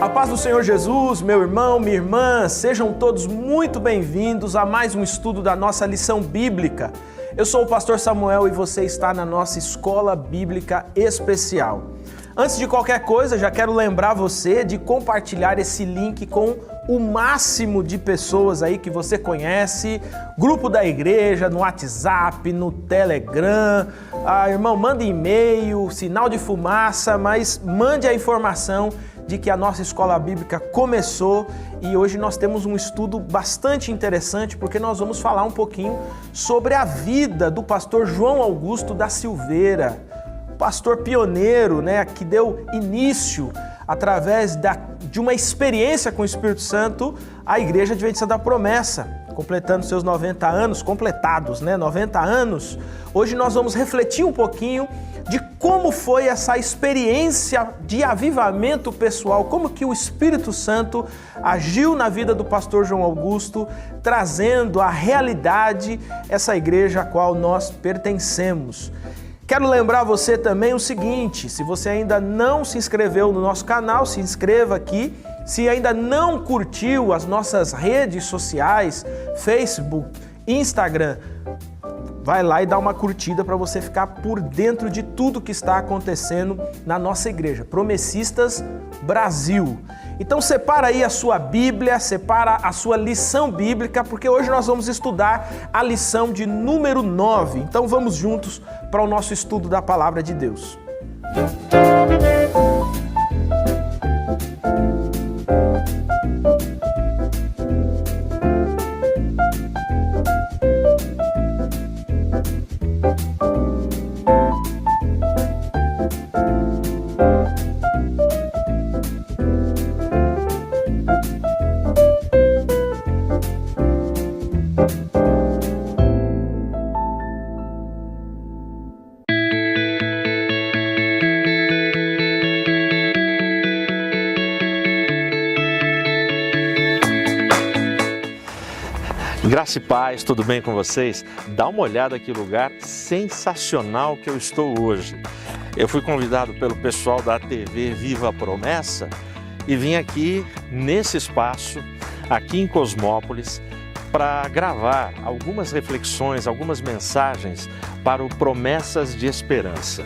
A paz do Senhor Jesus, meu irmão, minha irmã, sejam todos muito bem-vindos a mais um estudo da nossa lição bíblica. Eu sou o pastor Samuel e você está na nossa Escola Bíblica Especial. Antes de qualquer coisa, já quero lembrar você de compartilhar esse link com o máximo de pessoas aí que você conhece, grupo da igreja, no WhatsApp, no Telegram. Irmão, mande e-mail, sinal de fumaça, mas mande a informação de que a nossa escola bíblica começou e hoje nós temos um estudo bastante interessante porque nós vamos falar um pouquinho sobre a vida do pastor João Augusto da Silveira, pastor pioneiro, que deu início através de uma experiência com o Espírito Santo à Igreja Adventista da Promessa, completando seus 90 anos, completados, 90 anos. Hoje nós vamos refletir um pouquinho de como foi essa experiência de avivamento pessoal, como que o Espírito Santo agiu na vida do pastor João Augusto, trazendo à realidade essa igreja a qual nós pertencemos. Quero lembrar você também o seguinte, se você ainda não se inscreveu no nosso canal, se inscreva aqui. Se ainda não curtiu as nossas redes sociais, Facebook, Instagram, vai lá e dá uma curtida para você ficar por dentro de tudo que está acontecendo na nossa igreja, Promessistas Brasil. Então separa aí a sua Bíblia, separa a sua lição bíblica, porque hoje nós vamos estudar a lição de número 9. Então vamos juntos para o nosso estudo da Palavra de Deus. Graça e paz, tudo bem com vocês? Dá uma olhada que lugar sensacional que eu estou hoje. Eu fui convidado pelo pessoal da TV Viva a Promessa e vim aqui nesse espaço, aqui em Cosmópolis, para gravar algumas reflexões, algumas mensagens para o Promessas de Esperança.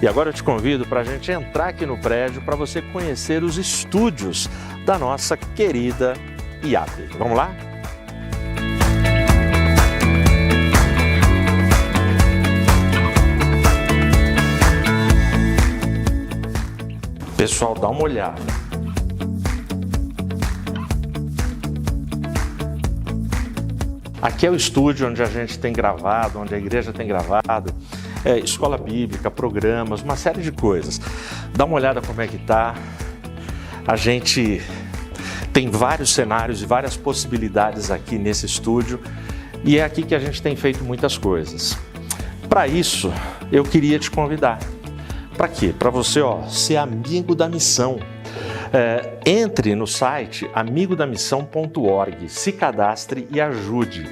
E agora eu te convido para a gente entrar aqui no prédio para você conhecer os estúdios da nossa querida IAP. Vamos lá? Pessoal, dá uma olhada. Aqui é o estúdio onde a gente tem gravado, onde a igreja tem gravado, escola bíblica, programas, uma série de coisas. Dá uma olhada como é que tá. A gente tem vários cenários e várias possibilidades aqui nesse estúdio e é aqui que a gente tem feito muitas coisas. Para isso, eu queria te convidar. Para quê? Para você ser amigo da missão. Entre no site amigodamissão.org, se cadastre e ajude,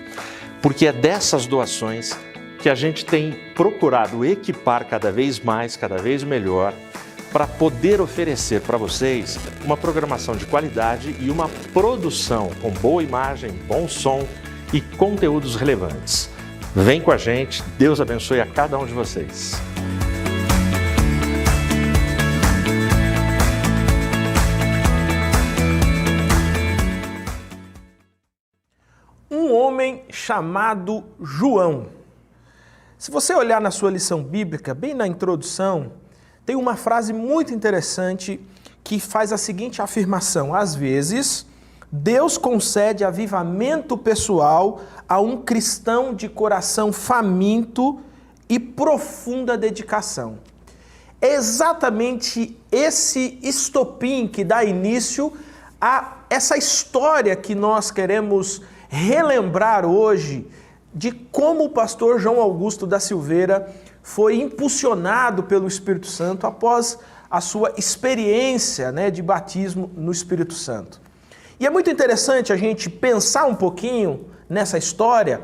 porque é dessas doações que a gente tem procurado equipar cada vez mais, cada vez melhor, para poder oferecer para vocês uma programação de qualidade e uma produção com boa imagem, bom som e conteúdos relevantes. Vem com a gente, Deus abençoe a cada um de vocês. Um homem chamado João. Se você olhar na sua lição bíblica, bem na introdução, tem uma frase muito interessante que faz a seguinte afirmação: às vezes, Deus concede avivamento pessoal a um cristão de coração faminto e profunda dedicação. É exatamente esse estopim que dá início a essa história que nós queremos relembrar hoje de como o pastor João Augusto da Silveira foi impulsionado pelo Espírito Santo após a sua experiência de batismo no Espírito Santo. E é muito interessante a gente pensar um pouquinho nessa história,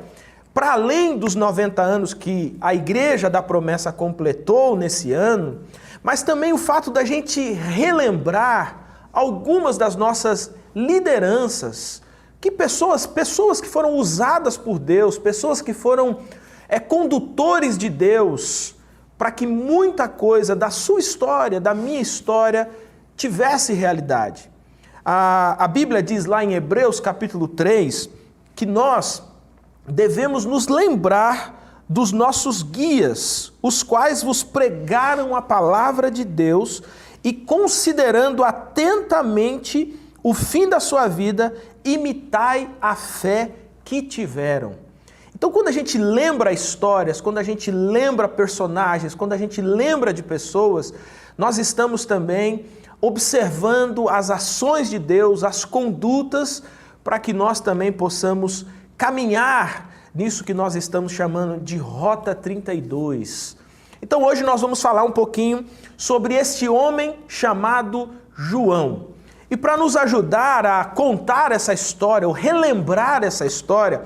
para além dos 90 anos que a Igreja da Promessa completou nesse ano, mas também o fato da gente relembrar algumas das nossas lideranças, que pessoas que foram usadas por Deus, pessoas que foram condutores de Deus, para que muita coisa da sua história, da minha história, tivesse realidade. A Bíblia diz lá em Hebreus capítulo 3, que nós devemos nos lembrar dos nossos guias, os quais vos pregaram a palavra de Deus e, considerando atentamente o fim da sua vida, imitai a fé que tiveram. Então, quando a gente lembra histórias, quando a gente lembra personagens, quando a gente lembra de pessoas, nós estamos também observando as ações de Deus, as condutas, para que nós também possamos caminhar nisso que nós estamos chamando de Rota 32. Então hoje nós vamos falar um pouquinho sobre este homem chamado João. E para nos ajudar a contar essa história, ou relembrar essa história,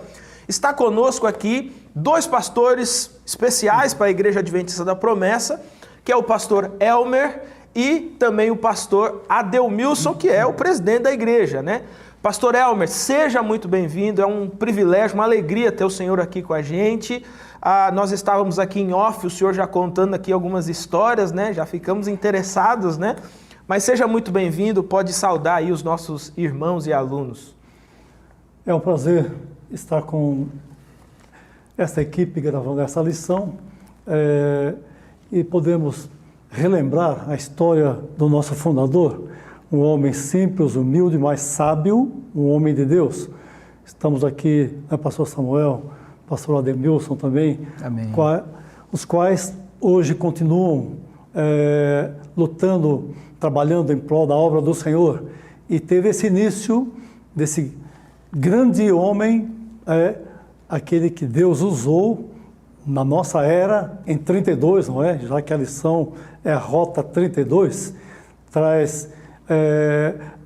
está conosco aqui dois pastores especiais para a Igreja Adventista da Promessa, que é o pastor Elmer e também o pastor Adelmilson, que é o presidente da igreja, né? Pastor Elmer, seja muito bem-vindo, é um privilégio, uma alegria ter o senhor aqui com a gente. Nós estávamos aqui em off, o senhor já contando aqui algumas histórias, né? Já ficamos interessados, né? Mas seja muito bem-vindo, pode saudar aí os nossos irmãos e alunos. É um prazer estar com essa equipe gravando essa lição e podemos relembrar a história do nosso fundador, um homem simples, humilde, mas sábio, um homem de Deus. Estamos aqui, né, pastor Samuel, pastor Ademilson também, Amém. Os quais hoje continuam lutando, trabalhando em prol da obra do Senhor. E teve esse início desse grande homem, aquele que Deus usou na nossa era, em 32, não é? Já que a lição é a Rota 32, traz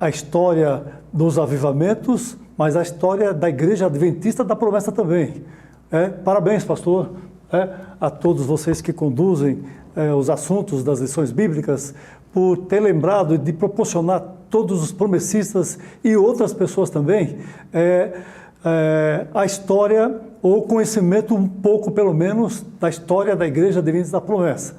a história dos avivamentos, mas a história da Igreja Adventista da Promessa também. Parabéns, pastor, a todos vocês que conduzem os assuntos das lições bíblicas, por ter lembrado de proporcionar todos os promessistas e outras pessoas também a história ou conhecimento um pouco, pelo menos, da história da Igreja Adventista da Promessa.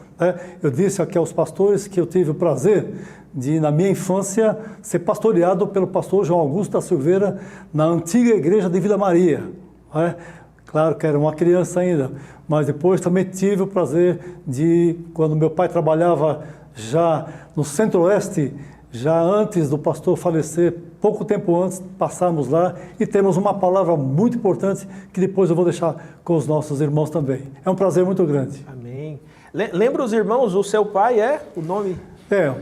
Eu disse aqui aos pastores que eu tive o prazer de, na minha infância, ser pastoreado pelo pastor João Augusto da Silveira na antiga igreja de Vila Maria. Claro que era uma criança ainda, mas depois também tive o prazer de, quando meu pai trabalhava já no Centro-Oeste, já antes do pastor falecer, pouco tempo antes, passamos lá e temos uma palavra muito importante que depois eu vou deixar com os nossos irmãos também. É um prazer muito grande. Amém. Lembra os irmãos, o seu pai o nome?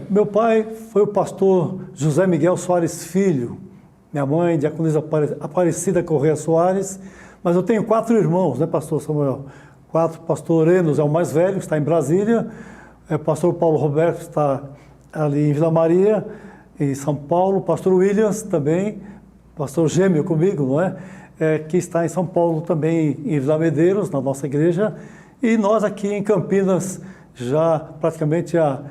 Meu pai foi o pastor José Miguel Soares Filho, minha mãe, diaconisa Aparecida Correia Soares, mas eu tenho 4 irmãos, né, pastor Samuel? 4, pastor Enos é o mais velho, está em Brasília, pastor Paulo Roberto está ali em Vila Maria, em São Paulo, pastor Williams também, pastor gêmeo comigo, não é? Que está em São Paulo também, em Vila Medeiros, na nossa igreja, e nós aqui em Campinas, já praticamente há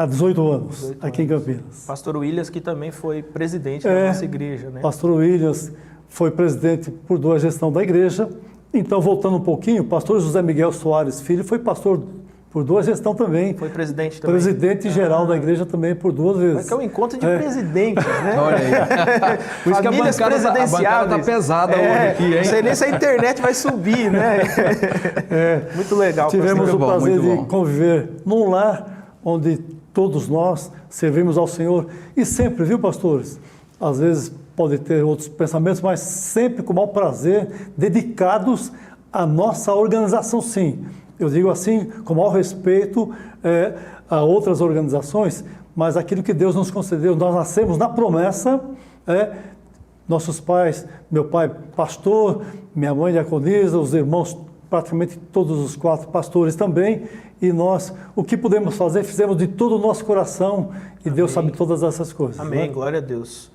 18 anos, aqui em Campinas. Pastor Williams, que também foi presidente da nossa igreja, né? Pastor Williams foi presidente por 2 gestões da igreja. Então, voltando um pouquinho, o pastor José Miguel Soares Filho foi pastor por 2 gestões também. Foi presidente também. Presidente geral da igreja também por 2 vezes. Mas que é um encontro de presidentes, né? Olha aí. Por isso que a bancada tá pesada hoje aqui, hein? Não sei nem se a internet vai subir, né? Muito legal. Tivemos o prazer de conviver num lar onde todos nós servimos ao Senhor. E sempre, viu, pastores? Às vezes pode ter outros pensamentos, mas sempre com o maior prazer, dedicados à nossa organização, sim. Eu digo assim, com o maior respeito a outras organizações, mas aquilo que Deus nos concedeu, nós nascemos na promessa, nossos pais, meu pai pastor, minha mãe diaconisa, os irmãos, praticamente todos os 4 pastores também, e nós, o que pudemos fazer, fizemos de todo o nosso coração, e Amém. Deus sabe todas essas coisas. Amém, né? Glória a Deus.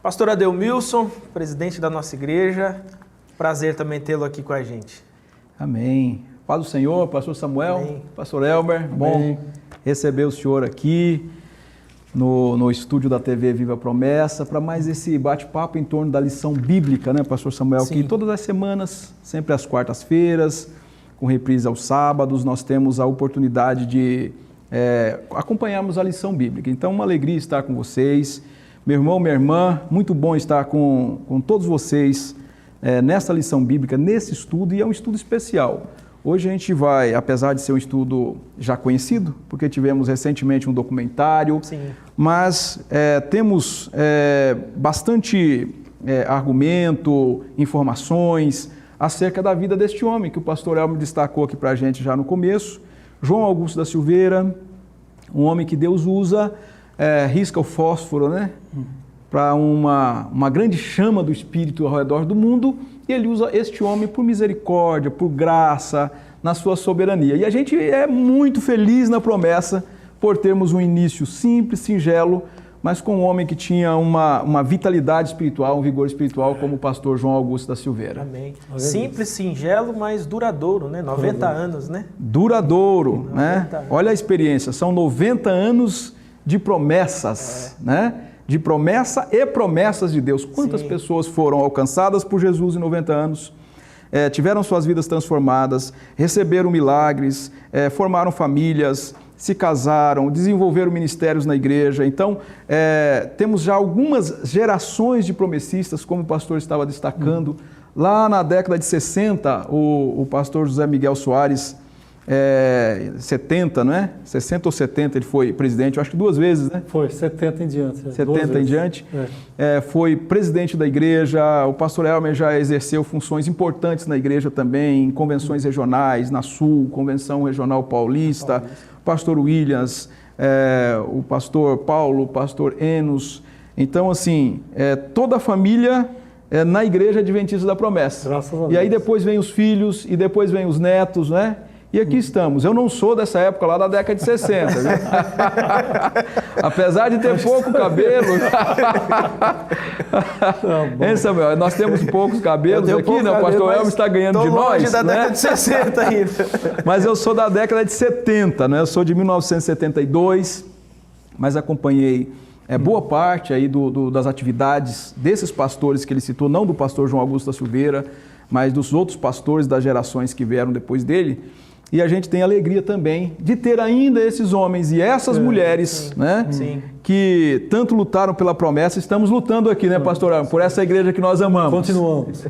Pastor Adelmilson, presidente da nossa igreja, prazer também tê-lo aqui com a gente. Amém. Paz do Senhor, pastor Samuel, Amém. Pastor Elmer, Amém. Bom receber o senhor aqui. no estúdio da TV Viva Promessa, para mais esse bate-papo em torno da lição bíblica, né, pastor Samuel? Sim. Que todas as semanas, sempre às quartas-feiras, com reprise aos sábados, nós temos a oportunidade de acompanharmos a lição bíblica. Então, uma alegria estar com vocês. Meu irmão, minha irmã, muito bom estar com todos vocês nessa lição bíblica, nesse estudo, e é um estudo especial. Hoje a gente vai, apesar de ser um estudo já conhecido, porque tivemos recentemente um documentário, Sim. mas temos bastante argumento, informações acerca da vida deste homem, que o pastor Elmo destacou aqui para a gente já no começo, João Augusto da Silveira, um homem que Deus usa, risca o fósforo, né? Para uma grande chama do Espírito ao redor do mundo, e ele usa este homem por misericórdia, por graça, na sua soberania. E a gente é muito feliz na promessa por termos um início simples, singelo, mas com um homem que tinha uma vitalidade espiritual, um vigor espiritual, como o pastor João Augusto da Silveira. Amém. Simples, singelo, mas duradouro, né? 90 anos, né? Duradouro, né? Anos. Olha a experiência, são 90 anos de promessas, né? De promessa e promessas de Deus. Quantas Sim. pessoas foram alcançadas por Jesus em 90 anos, tiveram suas vidas transformadas, receberam milagres, formaram famílias, se casaram, desenvolveram ministérios na igreja. Então, temos já algumas gerações de promessistas, como o pastor estava destacando. Lá na década de 60, o pastor José Miguel Soares, 70, não é? 60 ou 70 ele foi presidente, eu acho que 2 vezes, né? Foi, 70 em diante. 70 em diante. Foi presidente da igreja, o pastor Elmer já exerceu funções importantes na igreja também, em convenções regionais, na Sul, Convenção Regional Paulista, pastor Williams, o pastor Paulo, o pastor Enos. Então, assim, toda a família na igreja adventista da promessa. Graças a Deus. E aí depois vem os filhos, e depois vem os netos, né? E aqui estamos. Eu não sou dessa época lá da década de 60, viu? Apesar de ter pouco cabelo. Hein, Samuel? Nós temos poucos cabelos aqui, né? O pastor Elmo está ganhando de nós. Longe da década de 60 ainda. Mas eu sou da década de 70, né? Eu sou de 1972, mas acompanhei boa parte aí das atividades desses pastores que ele citou, não do pastor João Augusto da Silveira, mas dos outros pastores das gerações que vieram depois dele. E a gente tem alegria também de ter ainda esses homens e essas mulheres, sim, né? Sim. Que tanto lutaram pela promessa. Estamos lutando aqui, né, pastor Arno, por essa igreja que nós amamos. Continuamos. Sim.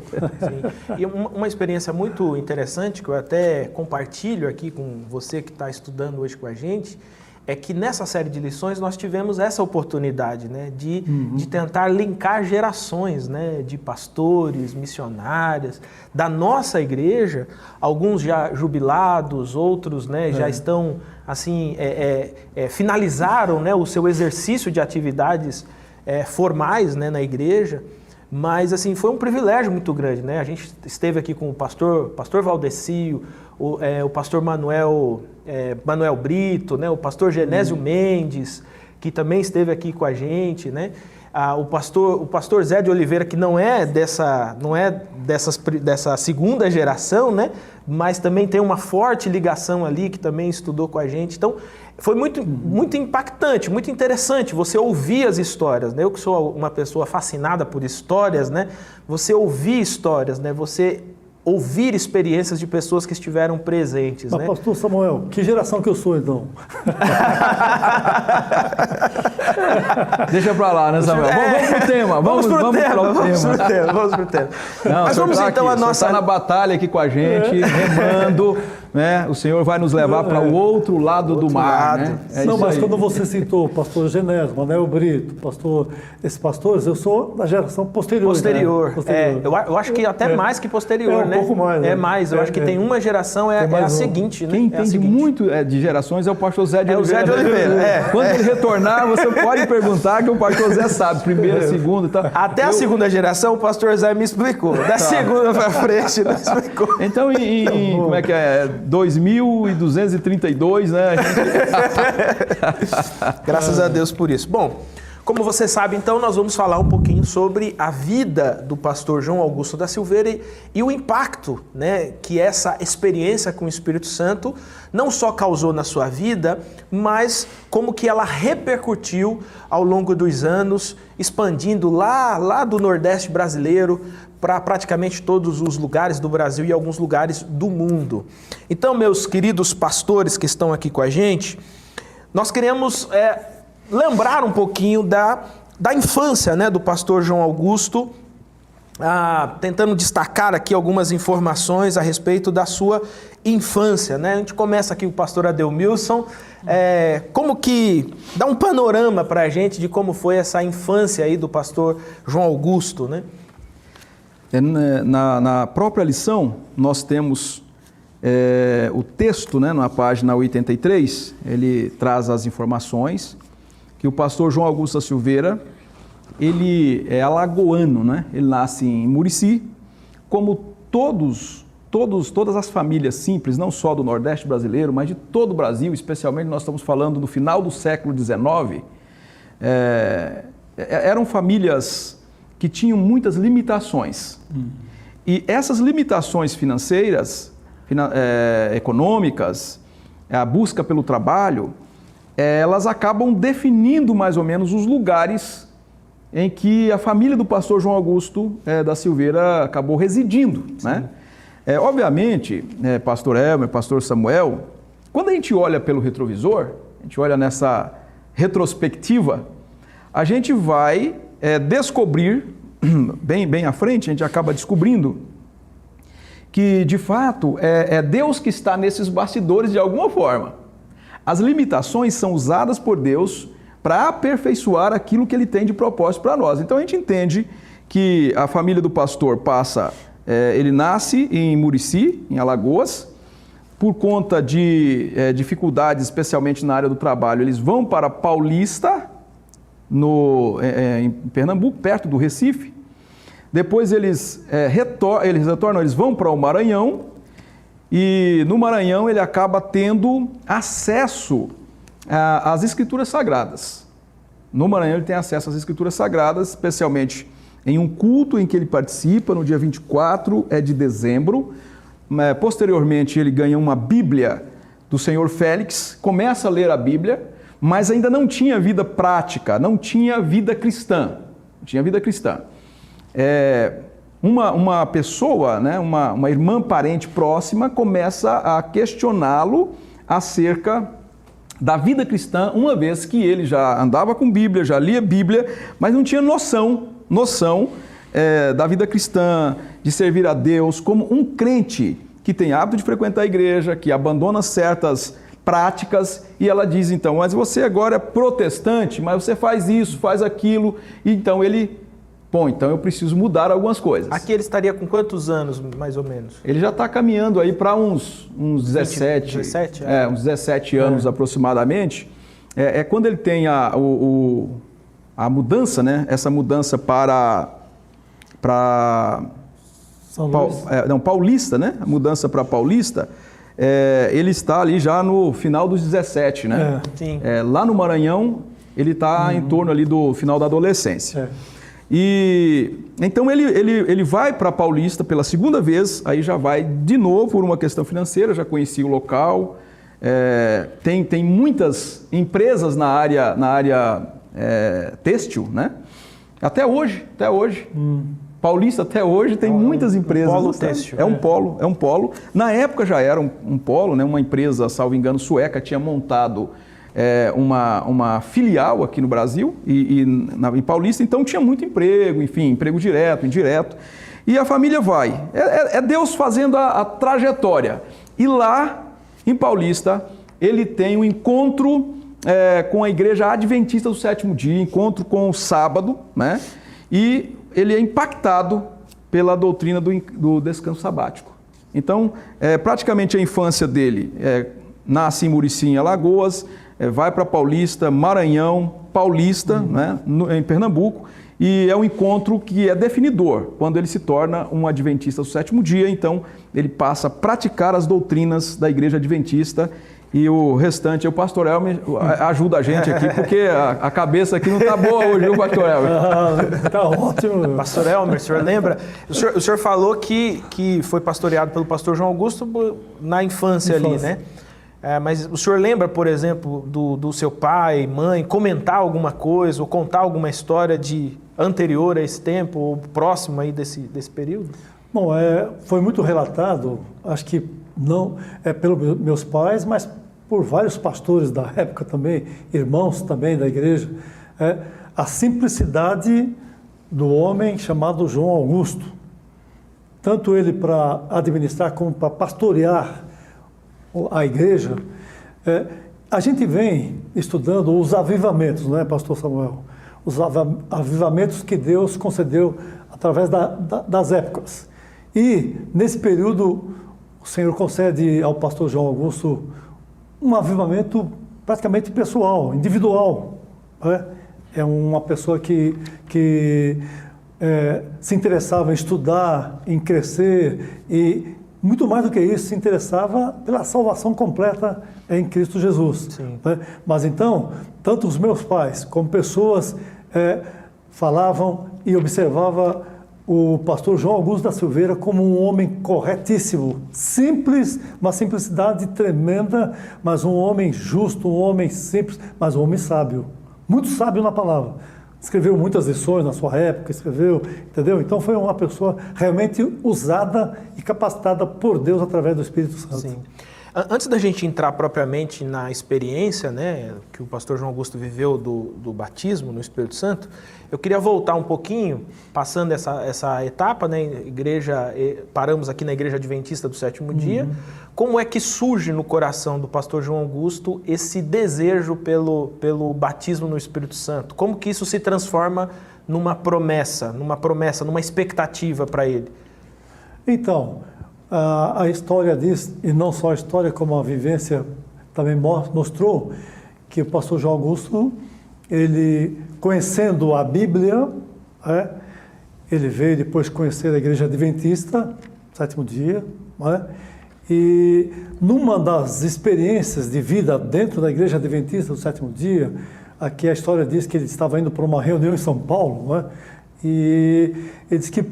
E uma experiência muito interessante que eu até compartilho aqui com você que está estudando hoje com a gente, é que nessa série de lições nós tivemos essa oportunidade, né, de tentar linkar gerações, né, de pastores, missionárias, da nossa igreja, alguns já jubilados, outros, né, já estão, assim, finalizaram, né, o seu exercício de atividades formais, né, na igreja. Mas, assim, foi um privilégio muito grande, né? A gente esteve aqui com o pastor Valdecio, o pastor Manuel Brito, né? O pastor Genésio Mendes, que também esteve aqui com a gente, né? O pastor Zé de Oliveira, que não é dessa segunda geração, né? Mas também tem uma forte ligação ali, que também estudou com a gente. Então, foi muito, muito impactante, muito interessante você ouvir as histórias, né? Eu que sou uma pessoa fascinada por histórias, né? Você ouvir histórias, né? Você ouvir experiências de pessoas que estiveram presentes, Mas, né? pastor Samuel, que geração que eu sou, então? Deixa pra lá, né, Samuel? Vamos pro tema. Vamos pro tema. Não, Mas vamos tá então aqui, a nossa... está na batalha aqui com a gente, remando, né? O Senhor vai nos levar para o outro lado do mar, né? Não, mas quando você citou o pastor Genésio, Manuel Brito, esses pastores, eu sou da geração posterior. Posterior. Né? Posterior. Eu acho que até mais que posterior, um né? pouco mais. É mais, eu acho que tem uma geração, é a seguinte, né? Quem entende muito de gerações é o pastor Zé de Oliveira. É o Zé de Oliveira, Quando ele retornar, você pode perguntar que o pastor Zé sabe, primeira, segunda e tal. Até a segunda geração, o pastor Zé me explicou. Da segunda para frente, não explicou. Então, como é que é? 2232, né? Graças a Deus por isso. Bom, Como você sabe, então, nós vamos falar um pouquinho sobre a vida do pastor João Augusto da Silveira e o impacto, né, que essa experiência com o Espírito Santo não só causou na sua vida, mas como que ela repercutiu ao longo dos anos, expandindo lá do Nordeste brasileiro para praticamente todos os lugares do Brasil e alguns lugares do mundo. Então, meus queridos pastores que estão aqui com a gente, nós queremos lembrar um pouquinho da infância, né, do pastor João Augusto, tentando destacar aqui algumas informações a respeito da sua infância, né? A gente começa aqui com o pastor Ademilson, como que dá um panorama para a gente de como foi essa infância aí do pastor João Augusto, né? Na própria lição, nós temos o texto, né, na página 83, ele traz as informações que o pastor João Augusto da Silveira, ele é alagoano, né? Ele nasce em Murici, como todas as famílias simples, não só do Nordeste brasileiro, mas de todo o Brasil, especialmente nós estamos falando do final do século XIX, eram famílias que tinham muitas limitações. E essas limitações financeiras, econômicas, a busca pelo trabalho, elas acabam definindo mais ou menos os lugares em que a família do pastor João Augusto da Silveira acabou residindo, né? Obviamente, pastor Elmer, pastor Samuel, quando a gente olha pelo retrovisor, a gente olha nessa retrospectiva, a gente vai descobrir, bem à frente, a gente acaba descobrindo que, de fato, é Deus que está nesses bastidores de alguma forma. As limitações são usadas por Deus para aperfeiçoar aquilo que Ele tem de propósito para nós. Então a gente entende que a família do pastor ele nasce em Murici, em Alagoas, por conta de dificuldades, especialmente na área do trabalho, eles vão para Paulista, em Pernambuco, perto do Recife. Depois eles vão para o Maranhão, e no Maranhão ele acaba tendo acesso às Escrituras Sagradas. No Maranhão ele tem acesso às Escrituras Sagradas, especialmente em um culto em que ele participa, no dia 24 de dezembro. Posteriormente ele ganha uma Bíblia do Senhor Félix, começa a ler a Bíblia, mas ainda não tinha vida prática, não tinha vida cristã. Uma pessoa, né, uma irmã parente próxima, começa a questioná-lo acerca da vida cristã, uma vez que ele já andava com Bíblia, já lia Bíblia, mas não tinha noção da vida cristã, de servir a Deus como um crente que tem hábito de frequentar a igreja, que abandona certas práticas, e ela diz então, mas você agora é protestante, mas você faz isso, faz aquilo, e então então eu preciso mudar algumas coisas. Aqui ele estaria com quantos anos, mais ou menos? Ele já está caminhando aí para uns 17, uns 17 anos aproximadamente. Quando ele tem a mudança, né? Essa mudança para Paulista, né? A mudança para Paulista, ele está ali já no final dos 17, né? Sim. Lá no Maranhão, ele está em torno ali do final da adolescência. E então ele vai para Paulista pela segunda vez, aí já vai de novo por uma questão financeira, já conhecia o local, tem muitas empresas na área têxtil, né? Até hoje. Paulista até hoje tem muitas empresas. Polo têxtil. É um polo. Na época já era um polo, né? Uma empresa, salvo engano, sueca, tinha montado uma filial aqui no Brasil, em Paulista, então tinha muito emprego, enfim, emprego direto, indireto, e a família vai. É Deus fazendo a trajetória. E lá, em Paulista, ele tem um encontro com a igreja adventista do sétimo dia, encontro com o sábado, né? E ele é impactado pela doutrina do descanso sabático. Então, praticamente a infância dele nasce em Murici, em Alagoas, vai para Paulista, Maranhão, Paulista, né, em Pernambuco, e é um encontro que é definidor, quando ele se torna um adventista do sétimo dia, então ele passa a praticar as doutrinas da igreja adventista E o restante, o pastor Elmer ajuda a gente aqui, porque a cabeça aqui não está boa hoje, viu, pastor Elmer? Está ótimo. Pastor Elmer, o senhor lembra? O senhor falou que foi pastoreado pelo pastor João Augusto na infância. Ali, né? Mas o senhor lembra, por exemplo, do seu pai, mãe, comentar alguma coisa ou contar alguma história anterior a esse tempo ou próximo aí desse período? Bom, foi muito relatado, acho que não pelos meus pais, mas por vários pastores da época também, irmãos também da igreja, a simplicidade do homem chamado João Augusto. Tanto ele para administrar como para pastorear a igreja. A gente vem estudando os avivamentos, não é, pastor Samuel? Os avivamentos que Deus concedeu através das épocas. E, nesse período, o Senhor concede ao pastor João Augusto um avivamento praticamente pessoal, individual. É uma pessoa que se interessava em estudar, em crescer e, muito mais do que isso, se interessava pela salvação completa em Cristo Jesus. Mas então, tanto os meus pais como pessoas falavam e observavam o pastor João Augusto da Silveira como um homem corretíssimo, simples, uma simplicidade tremenda, mas um homem justo, um homem simples, mas um homem sábio, muito sábio na palavra. Escreveu muitas lições na sua época, entendeu? Então foi uma pessoa realmente usada e capacitada por Deus através do Espírito Santo. Sim. Antes da gente entrar propriamente na experiência, né, que o pastor João Augusto viveu do batismo no Espírito Santo, eu queria voltar um pouquinho, passando essa etapa, né, paramos aqui na Igreja Adventista do Sétimo Dia. Como é que surge no coração do pastor João Augusto esse desejo pelo batismo no Espírito Santo? Como que isso se transforma numa promessa, numa expectativa para ele? Então, a história diz, e não só a história, como a vivência também mostrou, que o pastor João Augusto, ele, conhecendo a Bíblia, ele veio depois conhecer a Igreja Adventista, Sétimo Dia, e numa das experiências de vida dentro da Igreja Adventista do Sétimo Dia, aqui a história diz que ele estava indo para uma reunião em São Paulo, e ele diz que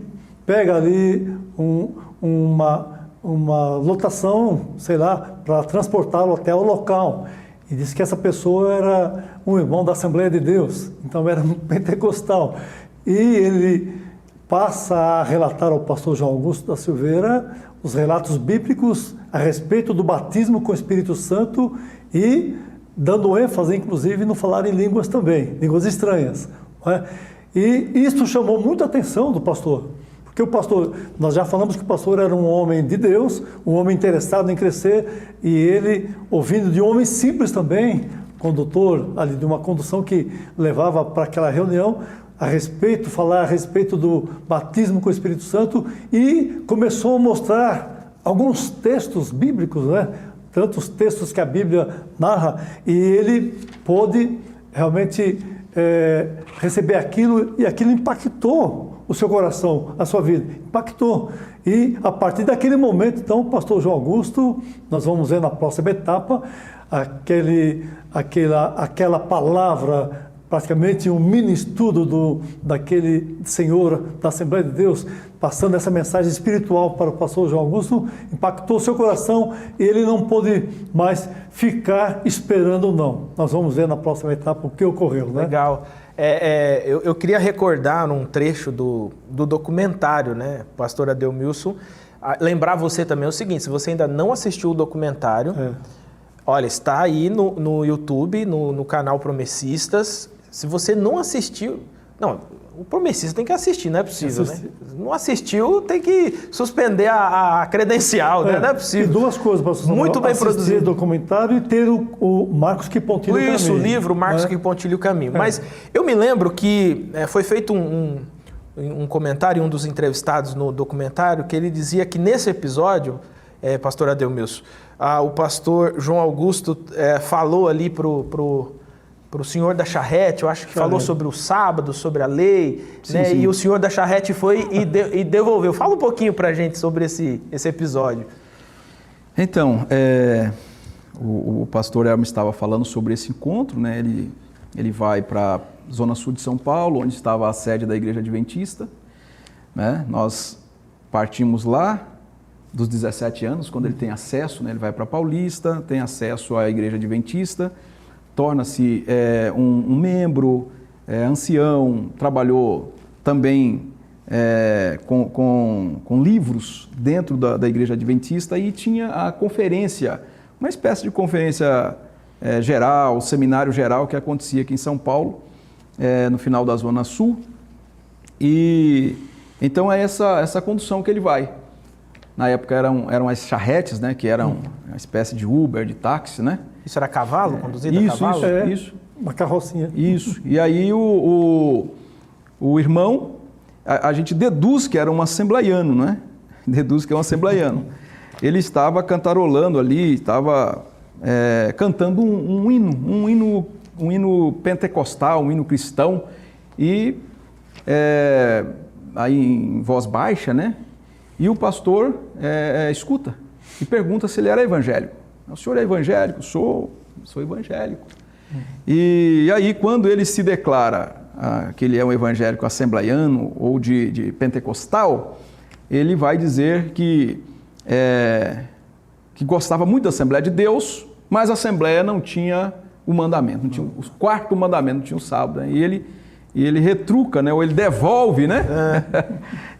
pega ali uma lotação, sei lá, para transportá-lo até o local. E disse que essa pessoa era um irmão da Assembleia de Deus, então era um pentecostal. E ele passa a relatar ao pastor João Augusto da Silveira os relatos bíblicos a respeito do batismo com o Espírito Santo e dando ênfase, inclusive, no falar em línguas também, línguas estranhas. E isso chamou muita atenção do pastor. Porque o pastor, nós já falamos que o pastor era um homem de Deus, um homem interessado em crescer, e ele, ouvindo de um homem simples também, condutor ali de uma condução que levava para aquela reunião, falar a respeito do batismo com o Espírito Santo, e começou a mostrar alguns textos bíblicos, tantos textos que a Bíblia narra, e ele pôde realmente receber aquilo, e aquilo impactou o seu coração, a sua vida, impactou. E a partir daquele momento, então, o pastor João Augusto, nós vamos ver na próxima etapa, aquela palavra, praticamente um mini estudo daquele senhor da Assembleia de Deus, passando essa mensagem espiritual para o pastor João Augusto, impactou o seu coração e ele não pôde mais ficar esperando não. Nós vamos ver na próxima etapa o que ocorreu. Legal. Eu queria recordar um trecho do documentário, pastor Adelmilson, lembrar você também o seguinte: se você ainda não assistiu o documentário, olha, está aí no YouTube, no canal Promessistas. Se você não assistiu, o promessista tem que assistir, não é possível, né? Não assistiu, tem que suspender a credencial, né? Não é possível. E duas coisas, pastor Samuel: muito bem produzido o documentário e ter o Marcos que Pontilha o Caminho. Isso, o livro Marcos que Pontilha o Caminho. Mas eu me lembro que foi feito um comentário, um dos entrevistados no documentário, que ele dizia que nesse episódio, pastor Adelmilson, o pastor João Augusto falou ali pro senhor da charrete, eu acho que falou sobre o sábado, sobre a lei, sim, sim. E o senhor da charrete foi e devolveu. Fala um pouquinho pra gente sobre esse episódio. Então, O pastor Elmer estava falando sobre esse encontro, né? Ele vai para a zona sul de São Paulo, onde estava a sede da Igreja Adventista, né? Nós partimos lá dos 17 anos, quando ele tem acesso, né? Ele vai para Paulista, tem acesso à Igreja Adventista, torna-se um membro, ancião, trabalhou também com livros dentro da Igreja Adventista e tinha a conferência, uma espécie de conferência geral, seminário geral que acontecia aqui em São Paulo, no final da Zona Sul. E então é essa condução que ele vai. Na época eram as charretes, né, que eram uma espécie de Uber, de táxi, né? Isso era cavalo, conduzido a cavalo? Isso. Uma carrocinha. Isso. E aí o irmão, a gente deduz que era um assembleiano, né? Deduz que é um assembleiano. Ele estava cantarolando ali, estava cantando um hino pentecostal, um hino cristão, e aí em voz baixa, né? E o pastor escuta e pergunta se ele era evangélico. O senhor é evangélico? Sou evangélico. E aí, quando ele se declara que ele é um evangélico assembleiano ou de pentecostal, ele vai dizer que gostava muito da Assembleia de Deus, mas a Assembleia não tinha o mandamento, não tinha o quarto mandamento, não tinha o sábado. Né? E ele retruca, né? Ou ele devolve, né?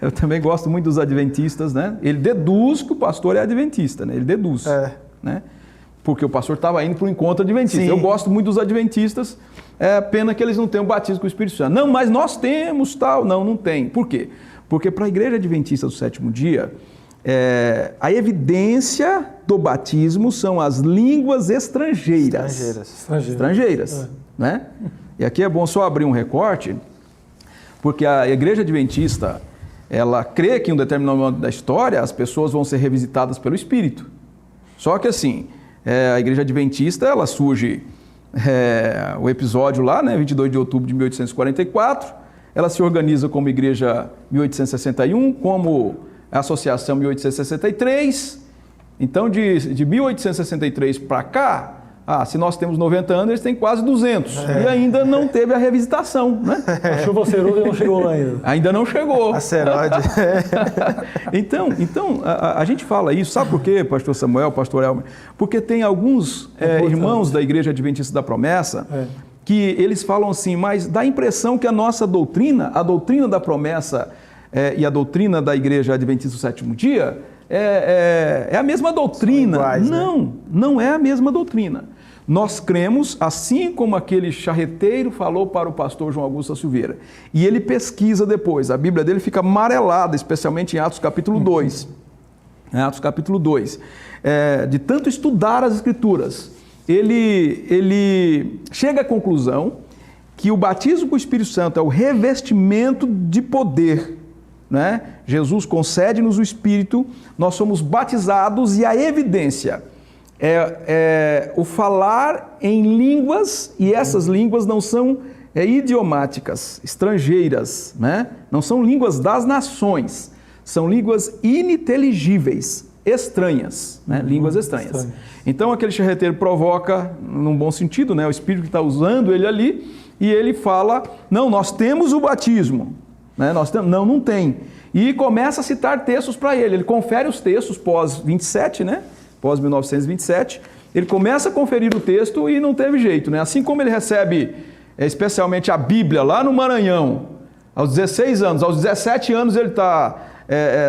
Eu também gosto muito dos adventistas, né? Ele deduz que o pastor é adventista, né? Ele deduz, né? Porque o pastor estava indo para o encontro adventista. Sim. Eu gosto muito dos adventistas, pena que eles não têm o batismo com o Espírito Santo. Não, mas nós temos tal. Não tem. Por quê? Porque para a Igreja Adventista do Sétimo Dia, a evidência do batismo são as línguas estrangeiras. Estrangeiras. Né? E aqui é bom só abrir um recorte, porque a Igreja Adventista, ela crê que em um determinado momento da história as pessoas vão ser revisitadas pelo Espírito. Só que assim, a Igreja Adventista, ela surge, o episódio lá, né, 22 de outubro de 1844, ela se organiza como Igreja 1861, como Associação 1863, então de 1863 para cá, se nós temos 90 anos, eles têm quase 200. E ainda não teve a revisitação, né? A chuva serôdia não chegou lá ainda. Ainda não chegou. A seródia. Então a gente fala isso, sabe por quê, pastor Samuel, pastor Elmer? Porque tem alguns irmãos da Igreja Adventista da Promessa, que eles falam assim, mas dá a impressão que a nossa doutrina, a doutrina da promessa e a doutrina da Igreja Adventista do Sétimo Dia, é a mesma doutrina. Iguais, não é a mesma doutrina. Nós cremos, assim como aquele charreteiro falou para o pastor João Augusto Silveira. E ele pesquisa depois, a Bíblia dele fica amarelada, especialmente em Atos capítulo 2. Em Atos capítulo 2. De tanto estudar as Escrituras, ele chega à conclusão que o batismo com o Espírito Santo é o revestimento de poder, né? Jesus concede-nos o Espírito, nós somos batizados e a evidência é o falar em línguas, e essas línguas não são idiomáticas, estrangeiras, né? Não são línguas das nações, são línguas ininteligíveis, estranhas, né? Línguas estranhas. Então aquele charreteiro provoca, num bom sentido, né? O Espírito que está usando ele ali, e ele fala, não, nós temos o batismo, né? Não tem. E começa a citar textos para ele. Ele confere os textos pós-27, né? Pós-1927. Ele começa a conferir o texto e não teve jeito, né? Assim como ele recebe, especialmente a Bíblia, lá no Maranhão, aos 16 anos, aos 17 anos ele está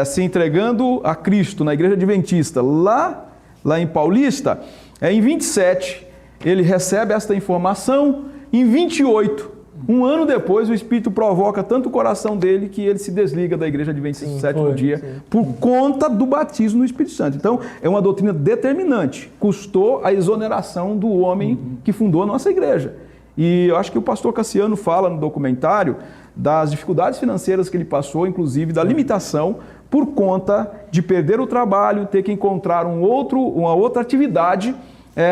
se entregando a Cristo na Igreja Adventista, lá em Paulista. Em 27, ele recebe esta informação. Em 28, um ano depois, o Espírito provoca tanto o coração dele que ele se desliga da Igreja Adventista do Sétimo Dia por conta do batismo no Espírito Santo. Então, é uma doutrina determinante. Custou a exoneração do homem que fundou a nossa igreja. E eu acho que o pastor Cassiano fala no documentário das dificuldades financeiras que ele passou, inclusive da limitação por conta de perder o trabalho, ter que encontrar uma outra atividade.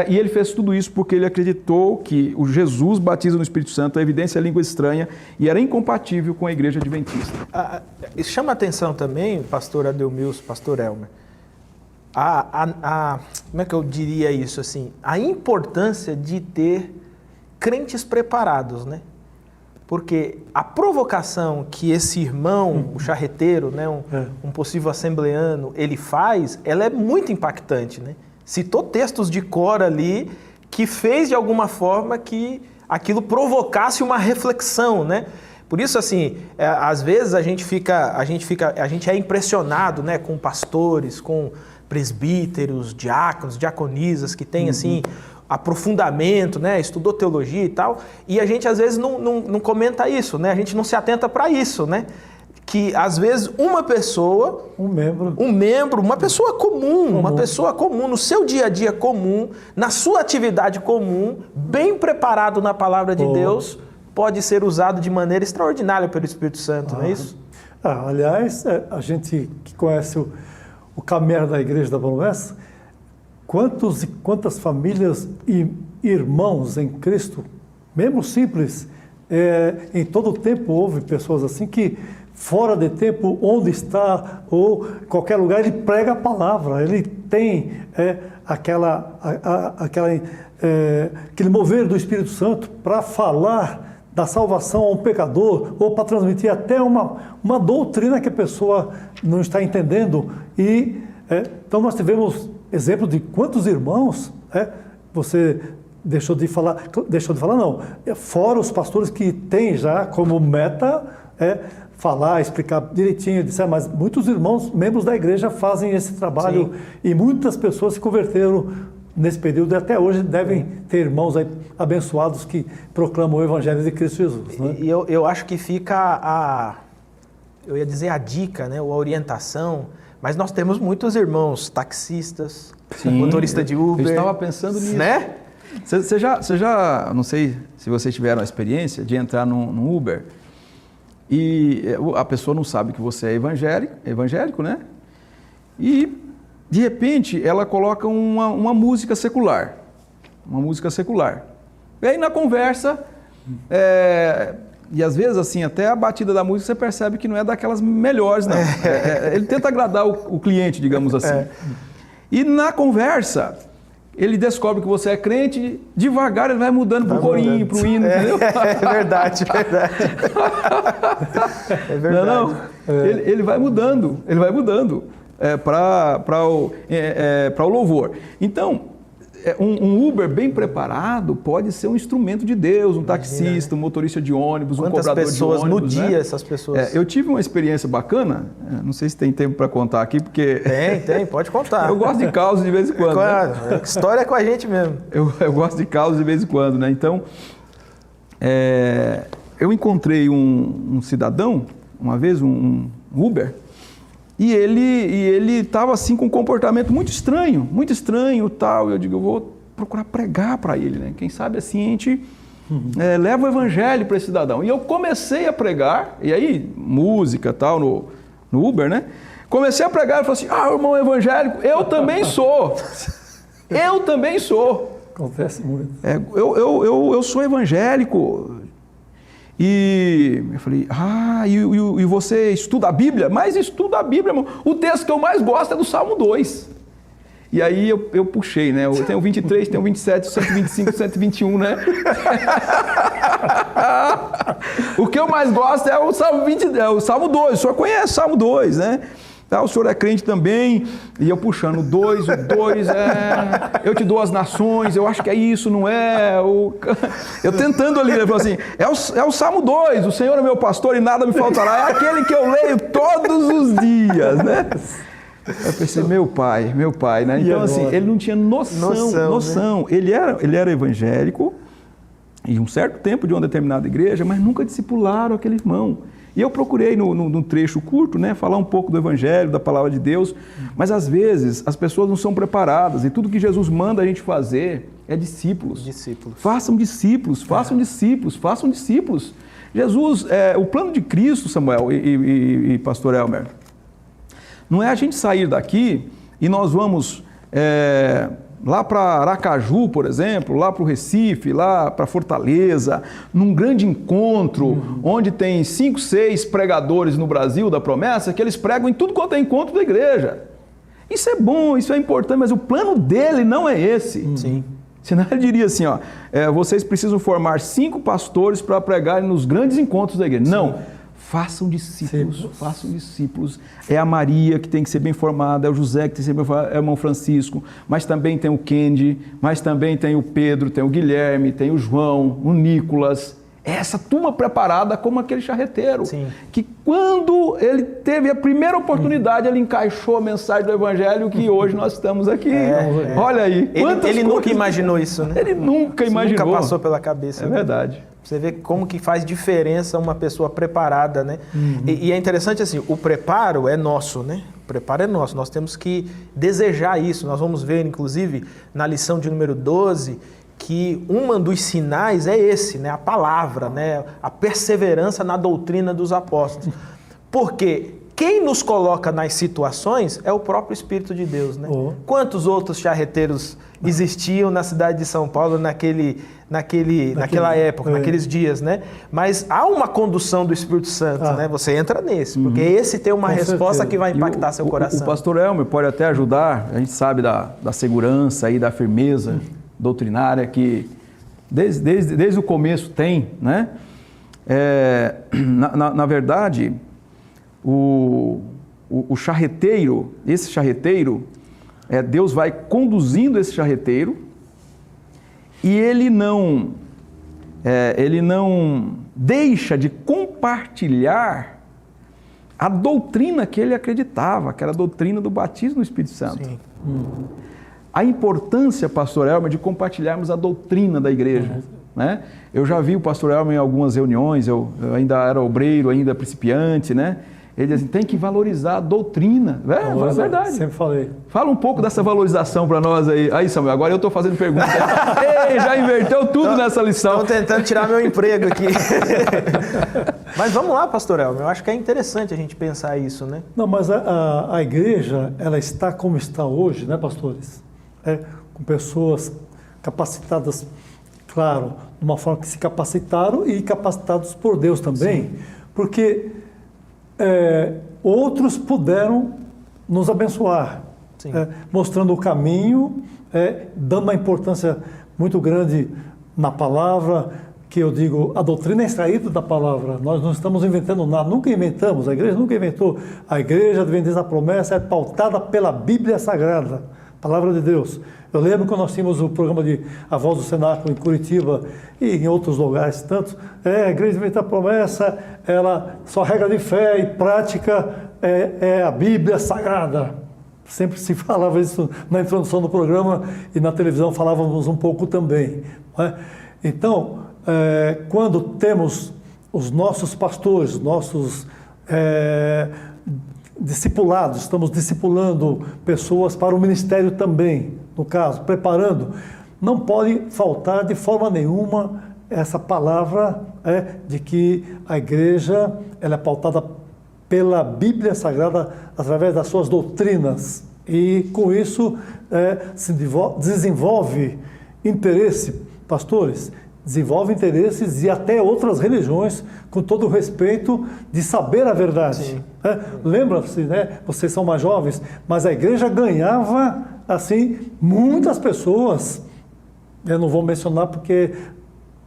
E ele fez tudo isso porque ele acreditou que o Jesus batiza no Espírito Santo, a evidência é língua estranha, e era incompatível com a Igreja Adventista. Chama a atenção também, pastor Adelmilson, pastor Elmer, como é que eu diria isso assim? A importância de ter crentes preparados, né? Porque a provocação que esse irmão, o charreteiro, né, um possível assembleano, ele faz, ela é muito impactante, né? Citou textos de cor ali que fez de alguma forma que aquilo provocasse uma reflexão, né? Por isso, assim, às vezes a gente é impressionado, né, com pastores, com presbíteros, diáconos, diaconisas que têm, assim, aprofundamento, né, estudou teologia e tal, e a gente às vezes não comenta isso, né, a gente não se atenta para isso, né, que às vezes uma pessoa, um membro, uma pessoa comum, no seu dia a dia comum, na sua atividade comum, bem preparado na palavra de Deus, pode ser usado de maneira extraordinária pelo Espírito Santo, não é isso? Aliás, a gente que conhece o caminhar da Igreja da Promessa, quantas famílias e irmãos em Cristo, mesmo simples, em todo o tempo houve pessoas assim que, fora de tempo, onde está ou em qualquer lugar, ele prega a palavra, ele tem aquele mover do Espírito Santo para falar da salvação a um pecador ou para transmitir até uma doutrina que a pessoa não está entendendo. Então nós tivemos exemplo de quantos irmãos, você deixou de falar não, fora os pastores que têm já como meta falar, explicar direitinho, mas muitos irmãos, membros da igreja, fazem esse trabalho. Sim. E muitas pessoas se converteram nesse período e até hoje devem ter irmãos aí abençoados que proclamam o Evangelho de Cristo Jesus. Né? E eu acho que fica eu ia dizer a dica, né, ou a orientação, mas nós temos muitos irmãos taxistas, motorista de Uber. Eu estava pensando nisso. Né? Você já, não sei se vocês tiveram a experiência de entrar num Uber e a pessoa não sabe que você é evangélico, né? E, de repente, ela coloca uma música secular. E aí, na conversa, e às vezes, assim, até a batida da música você percebe que não é daquelas melhores, não. Ele tenta agradar o cliente, digamos assim. E na conversa, ele descobre que você é crente, devagar ele vai mudando pro corinho, pro hino, entendeu? É verdade. É verdade. Não. Ele vai mudando para o louvor. Então, um Uber bem preparado pode ser um instrumento de Deus, um taxista, um motorista de ônibus, um cobrador de ônibus. Quantas pessoas no dia, essas pessoas? Eu tive uma experiência bacana, não sei se tem tempo para contar aqui, porque... Tem, pode contar. Eu gosto de causa de vez em quando. Claro, né? História é com a gente mesmo. Eu gosto de causa de vez em quando, né? Então, eu encontrei um cidadão, uma vez, um Uber, e ele estava assim com um comportamento muito estranho tal. Eu digo, eu vou procurar pregar para ele, né? Quem sabe assim a gente leva o evangelho para esse cidadão. E eu comecei a pregar, e aí música tal no Uber, né? Comecei a pregar e falei assim, irmão evangélico, eu também sou. Acontece muito. Eu sou evangélico. E eu falei, e você estuda a Bíblia? Mas estuda a Bíblia, irmão. O texto que eu mais gosto é do Salmo 2. E aí eu puxei, né? Eu tenho o 23, tenho o 27, o 125, o 121, né? O que eu mais gosto é o Salmo 2. O senhor conhece o Salmo 2, né? O senhor é crente também, e eu puxando o 2 eu te dou as nações, eu acho que é isso, não é? Eu tentando ali, ele falou assim, é o Salmo 2, o Senhor é meu pastor e nada me faltará, é aquele que eu leio todos os dias, né? Eu pensei, meu pai, né? Então assim, ele não tinha noção. Né? Ele era evangélico, e um certo tempo de uma determinada igreja, mas nunca discipularam aquele irmão. E eu procurei, num trecho curto, né, falar um pouco do Evangelho, da Palavra de Deus, mas às vezes as pessoas não são preparadas, e tudo que Jesus manda a gente fazer é discípulos. Façam discípulos. Jesus, o plano de Cristo, Samuel e Pastor Elmer, não é a gente sair daqui e nós vamos... lá para Aracaju, por exemplo, lá para o Recife, lá para Fortaleza, num grande encontro, onde tem 5, 6 pregadores no Brasil da promessa, que eles pregam em tudo quanto é encontro da igreja. Isso é bom, isso é importante, mas o plano dele não é esse. Sim. Senão ele diria assim, ó, vocês precisam formar 5 pastores para pregarem nos grandes encontros da igreja. Sim. Não, façam discípulos. É a Maria que tem que ser bem formada, é o José que tem que ser bem formado, é o irmão Francisco, mas também tem o Kendi, mas também tem o Pedro, tem o Guilherme, tem o João, o Nicolas. Essa turma preparada como aquele charreteiro, Sim. que quando ele teve a primeira oportunidade, ele encaixou a mensagem do Evangelho que hoje nós estamos aqui. Olha aí. Ele nunca imaginou isso, né? Ele nunca imaginou. Nunca passou pela cabeça. É verdade. Você vê como que faz diferença uma pessoa preparada, né? E é interessante assim, o preparo é nosso, né? O preparo é nosso, nós temos que desejar isso. Nós vamos ver, inclusive, na lição de número 12, que um dos sinais é esse, né? A palavra, né? A perseverança na doutrina dos apóstolos. Porque quem nos coloca nas situações é o próprio Espírito de Deus, né? Quantos outros charreteiros existiam na cidade de São Paulo naquela época, naqueles dias, né? Mas há uma condução do Espírito Santo, né? Você entra nesse, porque esse tem uma resposta que vai impactar seu coração. O pastor Elmer pode até ajudar, a gente sabe da segurança e da firmeza doutrinária que desde o começo tem, né? Na verdade, o charreteiro, esse charreteiro, Deus vai conduzindo esse charreteiro e ele não deixa de compartilhar a doutrina que ele acreditava, que era a doutrina do batismo no Espírito Santo. Sim. A importância, pastor Elmer, de compartilharmos a doutrina da igreja. Né? Eu já vi o pastor Elmer em algumas reuniões, eu ainda era obreiro, ainda principiante, né? Ele diz assim, tem que valorizar a doutrina. É verdade. Sempre falei. Fala um pouco dessa valorização para nós aí. Aí, Samuel, agora eu estou fazendo pergunta. Ei, já inverteu tudo nessa lição. Estão tentando tirar meu emprego aqui. Mas vamos lá, pastor Elmer. Eu acho que é interessante a gente pensar isso, né? Não, mas a igreja, ela está como está hoje, né, pastores? Com pessoas capacitadas, claro, de uma forma que se capacitaram e capacitados por Deus também. Sim. Porque outros puderam nos abençoar, mostrando o caminho, dando uma importância muito grande na palavra, que eu digo, a doutrina é extraída da palavra, nós não estamos inventando nada, nunca inventamos, a igreja nunca inventou. A igreja Adventista da Promessa é pautada pela Bíblia Sagrada, palavra de Deus. Eu lembro quando nós tínhamos o programa de A Voz do Cenáculo em Curitiba e em outros lugares, tantos, a Igreja Adventista da Promessa, ela só regra de fé e prática é a Bíblia Sagrada. Sempre se falava isso na introdução do programa e na televisão falávamos um pouco também. Não é? Então, quando temos os nossos pastores, nossos discipulados, estamos discipulando pessoas para o ministério também, no caso, preparando, não pode faltar de forma nenhuma essa palavra de que a igreja ela é pautada pela Bíblia Sagrada através das suas doutrinas e com isso se desenvolve interesse, pastores, desenvolve interesses e até outras religiões, com todo o respeito de saber a verdade. Lembra-se, né? Vocês são mais jovens, mas a igreja ganhava, assim, muitas pessoas, eu não vou mencionar porque,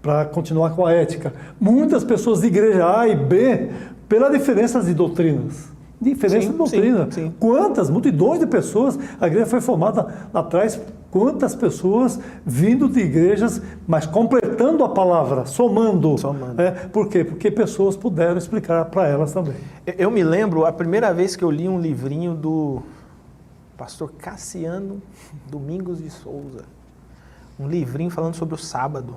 para continuar com a ética, muitas pessoas de igreja A e B, pela diferença de doutrinas. Diferença de doutrina. Sim. Quantas, multidões de pessoas, a igreja foi formada lá atrás, quantas pessoas vindo de igrejas, mas completando a palavra, somando. Por quê? Porque pessoas puderam explicar para elas também. Eu me lembro a primeira vez que eu li um livrinho do pastor Cassiano Domingos de Souza. Um livrinho falando sobre o sábado.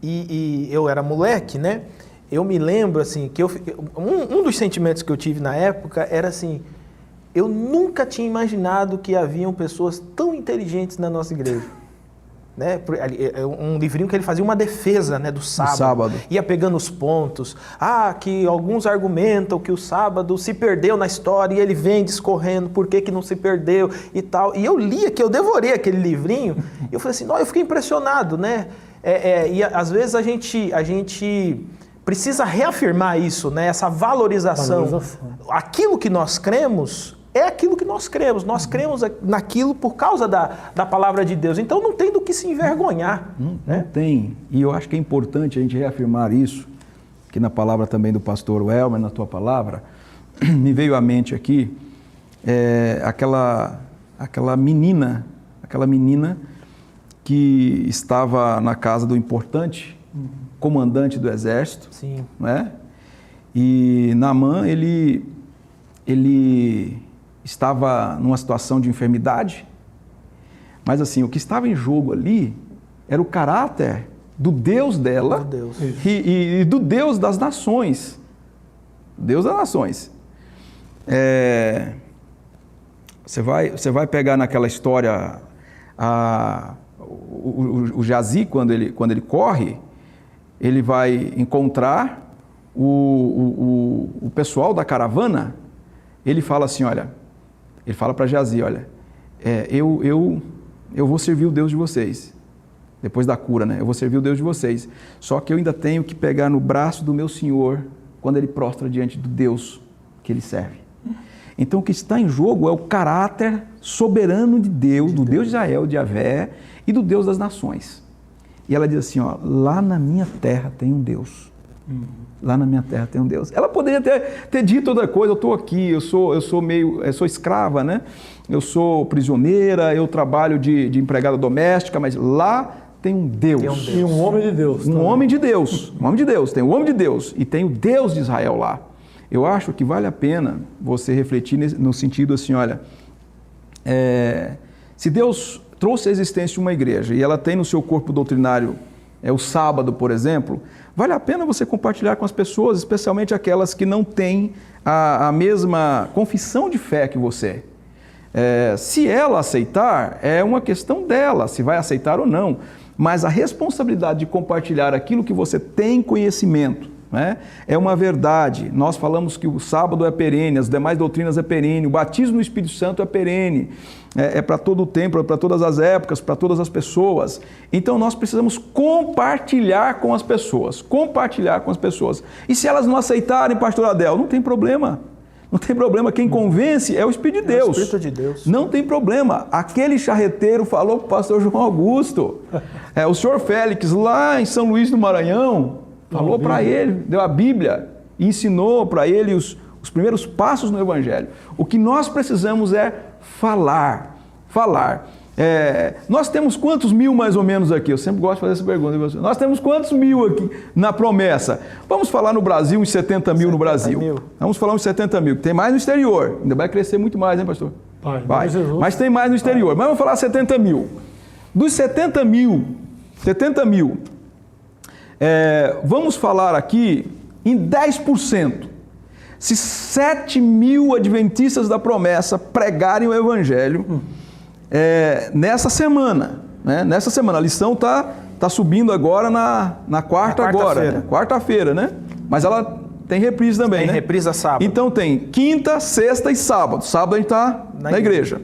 E eu era moleque, né? Eu me lembro, assim, que um dos sentimentos que eu tive na época era assim, eu nunca tinha imaginado que haviam pessoas tão inteligentes na nossa igreja. Né? Um livrinho que ele fazia uma defesa, né, do sábado. Ia pegando os pontos. Que alguns argumentam que o sábado se perdeu na história e ele vem discorrendo por que não se perdeu e tal. E eu eu devorei aquele livrinho e eu falei assim, eu fiquei impressionado, né? E às vezes a gente precisa reafirmar isso, né? Essa valorização. Aquilo que nós cremos é aquilo que nós cremos naquilo por causa da palavra de Deus, então não tem do que se envergonhar. Não tem, e eu acho que é importante a gente reafirmar isso, que na palavra também do pastor Welmer, na tua palavra, me veio à mente aqui, aquela menina que estava na casa do importante comandante do exército. Sim. Né? E Naamã, ele estava numa situação de enfermidade, mas assim, o que estava em jogo ali era o caráter do Deus dela e do Deus das nações. Deus das nações. Você vai pegar naquela história o Jazi, quando ele corre, ele vai encontrar o pessoal da caravana. Ele fala assim, ele fala para Jazi, eu vou servir o Deus de vocês, depois da cura, né? Eu vou servir o Deus de vocês, só que eu ainda tenho que pegar no braço do meu Senhor quando ele prostra diante do Deus que ele serve. Então o que está em jogo é o caráter soberano de Deus, do Deus de Israel, de Yahvé, e do Deus das nações. E ela diz assim, lá na minha terra tem um Deus. Lá na minha terra tem um Deus. Ela poderia ter dito outra coisa, eu estou aqui, eu sou escrava, né? Eu sou prisioneira, eu trabalho de empregada doméstica, mas lá tem um Deus. E um homem de Deus. Um homem de Deus. Um homem de Deus. Tem o homem de Deus e tem o Deus de Israel lá. Eu acho que vale a pena você refletir no sentido assim, se Deus trouxe a existência de uma igreja e ela tem no seu corpo doutrinário o sábado, por exemplo, vale a pena você compartilhar com as pessoas, especialmente aquelas que não têm a mesma confissão de fé que você. Se ela aceitar, é uma questão dela, se vai aceitar ou não, mas a responsabilidade de compartilhar aquilo que você tem conhecimento, né, é uma verdade. Nós falamos que o sábado é perene, as demais doutrinas é perene, o batismo no Espírito Santo é perene, é para todo o tempo, é para todas as épocas, para todas as pessoas. Então nós precisamos compartilhar com as pessoas, E se elas não aceitarem, pastor Adel, não tem problema. Não tem problema, quem convence é o Espírito de Deus. O Espírito de Deus. Não tem problema. Aquele charreteiro falou para o pastor João Augusto, o senhor Félix, lá em São Luís do Maranhão, falou para ele, deu a Bíblia, e ensinou para ele os primeiros passos no Evangelho. O que nós precisamos é falar. Nós temos quantos mil mais ou menos aqui? Eu sempre gosto de fazer essa pergunta. Nós temos quantos mil aqui na promessa? Vamos falar no Brasil, uns 70 mil no Brasil. Vamos falar uns 70 mil. Tem mais no exterior. Ainda vai crescer muito mais, hein, pastor? Vai. Mas tem mais no exterior. Mas vamos falar 70 mil. Dos 70 mil, vamos falar aqui em 10%. Se 7 mil adventistas da promessa pregarem o Evangelho nessa semana, né? Nessa semana, a lição tá subindo agora na quarta-feira, né? Mas ela tem reprise também, né? Tem reprise sábado. Então tem quinta, sexta e sábado. Sábado a gente está na igreja.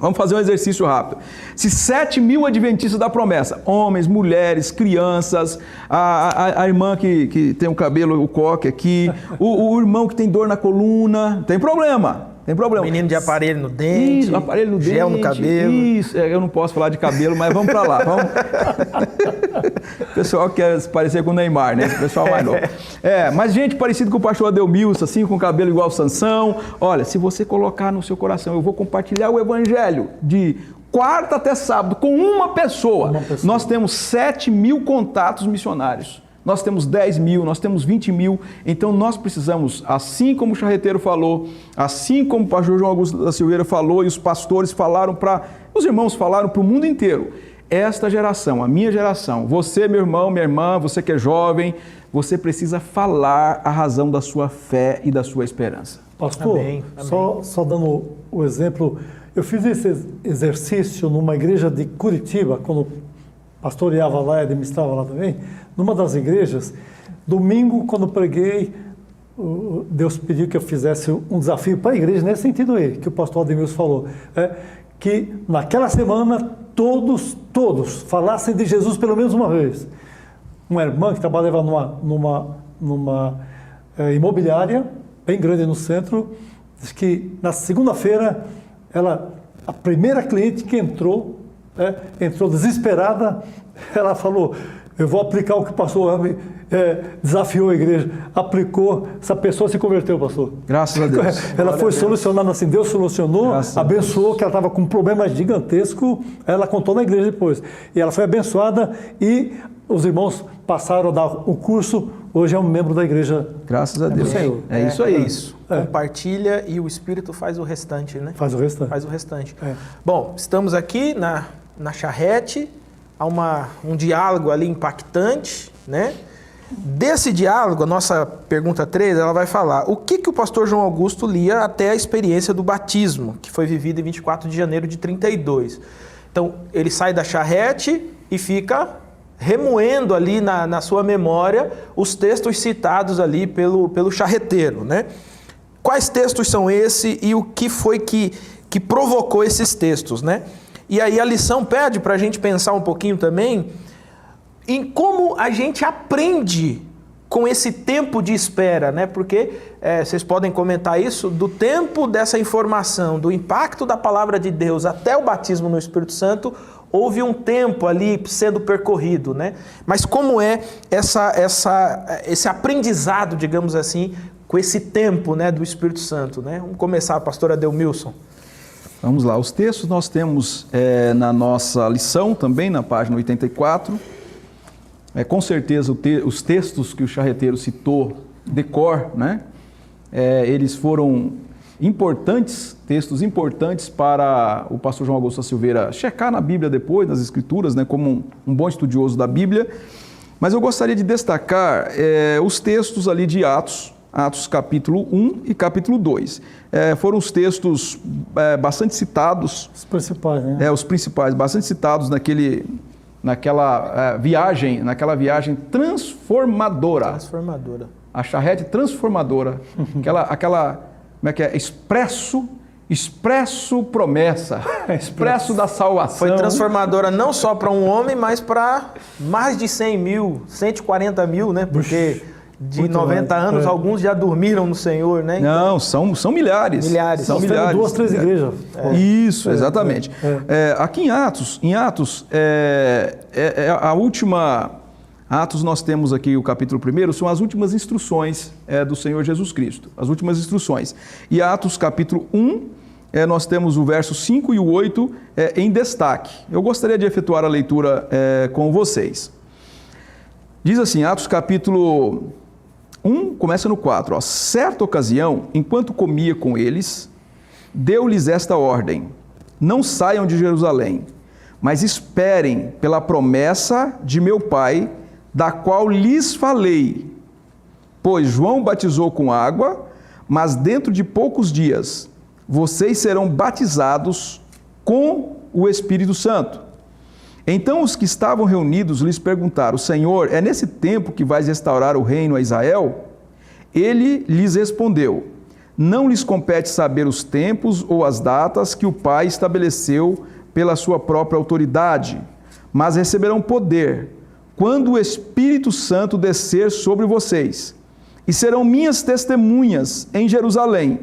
Vamos fazer um exercício rápido. Se 7 mil adventistas da promessa, homens, mulheres, crianças, a irmã que tem o cabelo, o coque aqui, o irmão que tem dor na coluna, tem problema. Menino de aparelho no dente, isso, aparelho no gel dente, no cabelo. Isso, eu não posso falar de cabelo, mas vamos para lá. O pessoal quer se parecer com o Neymar, né? O pessoal mais novo. Mas gente parecida com o pastor Adelmilson, assim, com cabelo igual Sansão. Olha, se você colocar no seu coração, eu vou compartilhar o Evangelho de quarta até sábado com uma pessoa. Nós temos 7 mil contatos missionários. Nós temos 10 mil, nós temos 20 mil, então nós precisamos, assim como o charreteiro falou, assim como o pastor João Augusto da Silveira falou e os pastores falaram os irmãos falaram para o mundo inteiro, esta geração, a minha geração, você, meu irmão, minha irmã, você que é jovem, você precisa falar a razão da sua fé e da sua esperança. Pastor, Amém. Só dando o exemplo, eu fiz esse exercício numa igreja de Curitiba, quando pastoreava lá e administrava lá também, numa das igrejas. Domingo, quando preguei, Deus pediu que eu fizesse um desafio para a igreja, nesse sentido aí, que o pastor Ademilson falou, que naquela semana todos falassem de Jesus pelo menos uma vez. Uma irmã que trabalhava numa imobiliária, bem grande no centro, Diz que na segunda-feira, a primeira cliente que entrou desesperada, ela falou: eu vou aplicar o que o pastor desafiou a igreja. Aplicou, essa pessoa se converteu, pastor. Graças a Deus. Ela foi solucionada assim, Deus solucionou, abençoou, que ela estava com um problema gigantesco, ela contou na igreja depois. E ela foi abençoada e os irmãos passaram a dar o curso, hoje é um membro da igreja. Graças a Deus. Senhor. É isso aí. É isso. Compartilha e o Espírito faz o restante, né? Faz o restante. Faz o restante. Bom, estamos aqui na charrete, há um diálogo ali impactante, né? Desse diálogo, a nossa pergunta 3, ela vai falar o que o pastor João Augusto lia até a experiência do batismo, que foi vivida em 24 de janeiro de 32. Então, ele sai da charrete e fica remoendo ali na sua memória os textos citados ali pelo charreteiro, né? Quais textos são esses e o que foi que provocou esses textos, né? E aí a lição pede para a gente pensar um pouquinho também em como a gente aprende com esse tempo de espera, né? Porque vocês podem comentar isso, do tempo dessa informação, do impacto da palavra de Deus até o batismo no Espírito Santo, houve um tempo ali sendo percorrido, né? Mas como é esse aprendizado, digamos assim, com esse tempo, né, do Espírito Santo, né? Vamos começar, pastor Adelmilson. Vamos lá, os textos nós temos na nossa lição também, na página 84. Com certeza os textos que o charreteiro citou de cor, né? Eles foram importantes, textos importantes para o pastor João Augusto Silveira checar na Bíblia depois, nas Escrituras, né? Como um bom estudioso da Bíblia. Mas eu gostaria de destacar os textos ali de Atos capítulo 1 e capítulo 2. Foram os textos bastante citados. Os principais, né? Os principais, bastante citados naquela viagem transformadora. Transformadora. A charrete transformadora. Aquela como é que é? Expresso promessa. Expresso da salvação. Foi transformadora não só para um homem, mas para mais de 100 mil, 140 mil, né? Porque de 90 anos, alguns já dormiram no Senhor, né? Então, não, são milhares. São milhares. 2, 3 igrejas. Isso, exatamente. Aqui em Atos, a última... Atos nós temos aqui o capítulo 1, são as últimas instruções do Senhor Jesus Cristo. As últimas instruções. E Atos capítulo 1, nós temos o verso 5 e o 8 em destaque. Eu gostaria de efetuar a leitura com vocês. Diz assim, Atos capítulo 1, começa no 4. Certa ocasião, enquanto comia com eles, deu-lhes esta ordem: não saiam de Jerusalém, mas esperem pela promessa de meu Pai, da qual lhes falei. Pois João batizou com água, mas dentro de poucos dias vocês serão batizados com o Espírito Santo. Então os que estavam reunidos lhes perguntaram: Senhor, é nesse tempo que vais restaurar o reino a Israel? Ele lhes respondeu: não lhes compete saber os tempos ou as datas que o Pai estabeleceu pela sua própria autoridade, mas receberão poder quando o Espírito Santo descer sobre vocês, e serão minhas testemunhas em Jerusalém,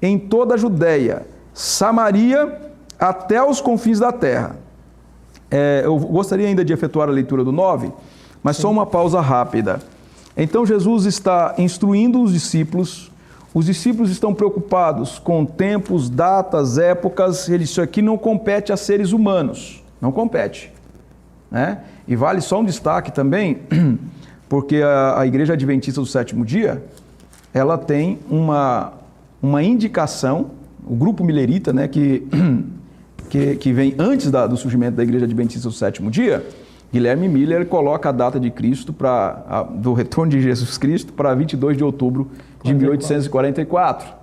em toda a Judéia, Samaria, até os confins da terra. Eu gostaria ainda de efetuar a leitura do 9, mas só uma pausa rápida. Então Jesus está instruindo os discípulos estão preocupados com tempos, datas, épocas. Isso aqui não compete a seres humanos, não compete, né? E vale só um destaque também, porque a Igreja Adventista do Sétimo Dia, ela tem uma indicação, o grupo milerita, né, que vem antes do surgimento da Igreja Adventista do Sétimo Dia. Guilherme Miller coloca a data de Cristo, do retorno de Jesus Cristo, para 22 de outubro de 1844.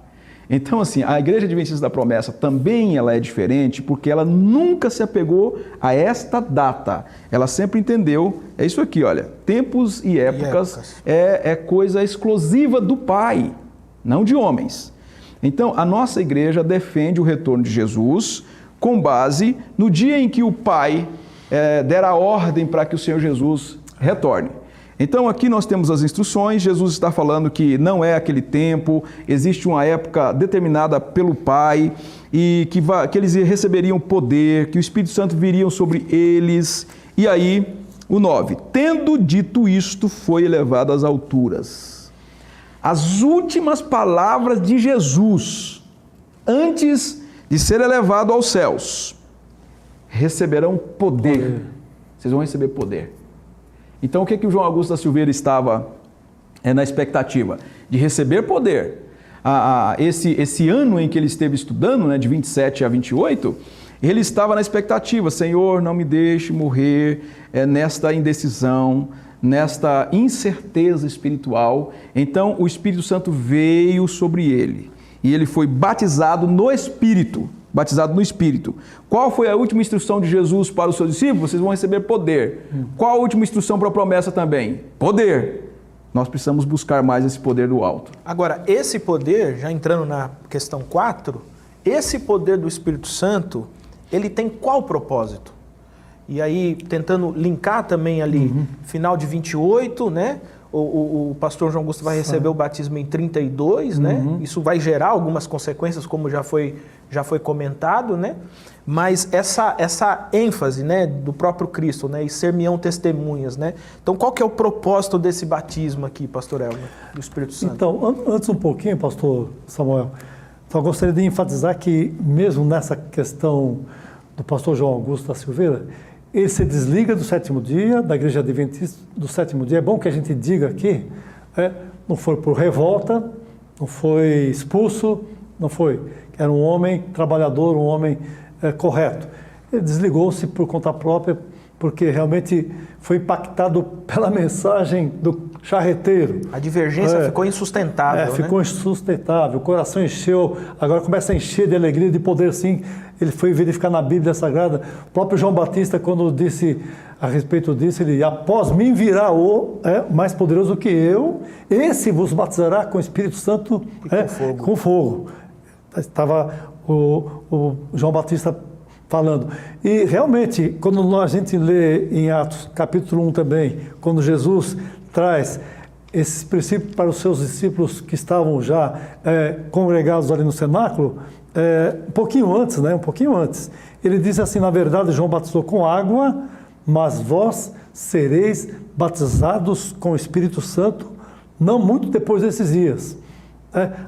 Então, assim, a Igreja Adventista da Promessa também ela é diferente, porque ela nunca se apegou a esta data. Ela sempre entendeu, é isso aqui, olha, tempos e épocas. É coisa exclusiva do Pai, não de homens. Então, a nossa igreja defende o retorno de Jesus com base no dia em que o Pai der a ordem para que o Senhor Jesus retorne. Então aqui nós temos as instruções, Jesus está falando que não é aquele tempo, existe uma época determinada pelo Pai e que eles receberiam poder, que o Espírito Santo viria sobre eles. E aí, o 9, tendo dito isto, foi elevado às alturas. As últimas palavras de Jesus, antes de ser elevado aos céus, receberão poder. Vocês vão receber poder. Então, o que o João Augusto da Silveira estava na expectativa? De receber poder. Esse ano em que ele esteve estudando, né, de 27 a 28, ele estava na expectativa: Senhor, não me deixe morrer nesta indecisão, nesta incerteza espiritual. Então, o Espírito Santo veio sobre ele e ele foi batizado no Espírito. Batizado no Espírito. Qual foi a última instrução de Jesus para os seus discípulos? Vocês vão receber poder. Qual a última instrução para a promessa também? Poder. Nós precisamos buscar mais esse poder do alto. Agora, esse poder, já entrando na questão 4, esse poder do Espírito Santo, ele tem qual propósito? E aí, tentando linkar também ali, final de 28, né? O pastor João Augusto vai receber o batismo em 32, né? Isso vai gerar algumas consequências, como já foi comentado, né? Mas essa ênfase, né, do próprio Cristo, né, e ser-me-ão testemunhas, né? Então, qual que é o propósito desse batismo aqui, pastor Elmer, do Espírito Santo? Então, antes um pouquinho, pastor Samuel, só gostaria de enfatizar que, mesmo nessa questão do pastor João Augusto da Silveira, ele se desliga do sétimo dia, da Igreja Adventista do sétimo dia. É bom que a gente diga aqui, não foi por revolta, não foi expulso, não foi. Era um homem trabalhador, um homem correto. Ele desligou-se por conta própria, porque realmente foi impactado pela mensagem do charreteiro. A divergência ficou insustentável, né? Ficou insustentável, o coração encheu, agora começa a encher de alegria, de poder, sim. Ele foi verificar na Bíblia Sagrada. O próprio João Batista, quando disse a respeito disso, ele: após mim virá o mais poderoso que eu, esse vos batizará com o Espírito Santo e com fogo. Estava o João Batista falando. E realmente, quando a gente lê em Atos, capítulo 1 também, quando Jesus traz esses princípios para os seus discípulos que estavam já congregados ali no cenáculo, um pouquinho antes, né? Um pouquinho antes. Ele diz assim: na verdade, João batizou com água, mas vós sereis batizados com o Espírito Santo não muito depois desses dias.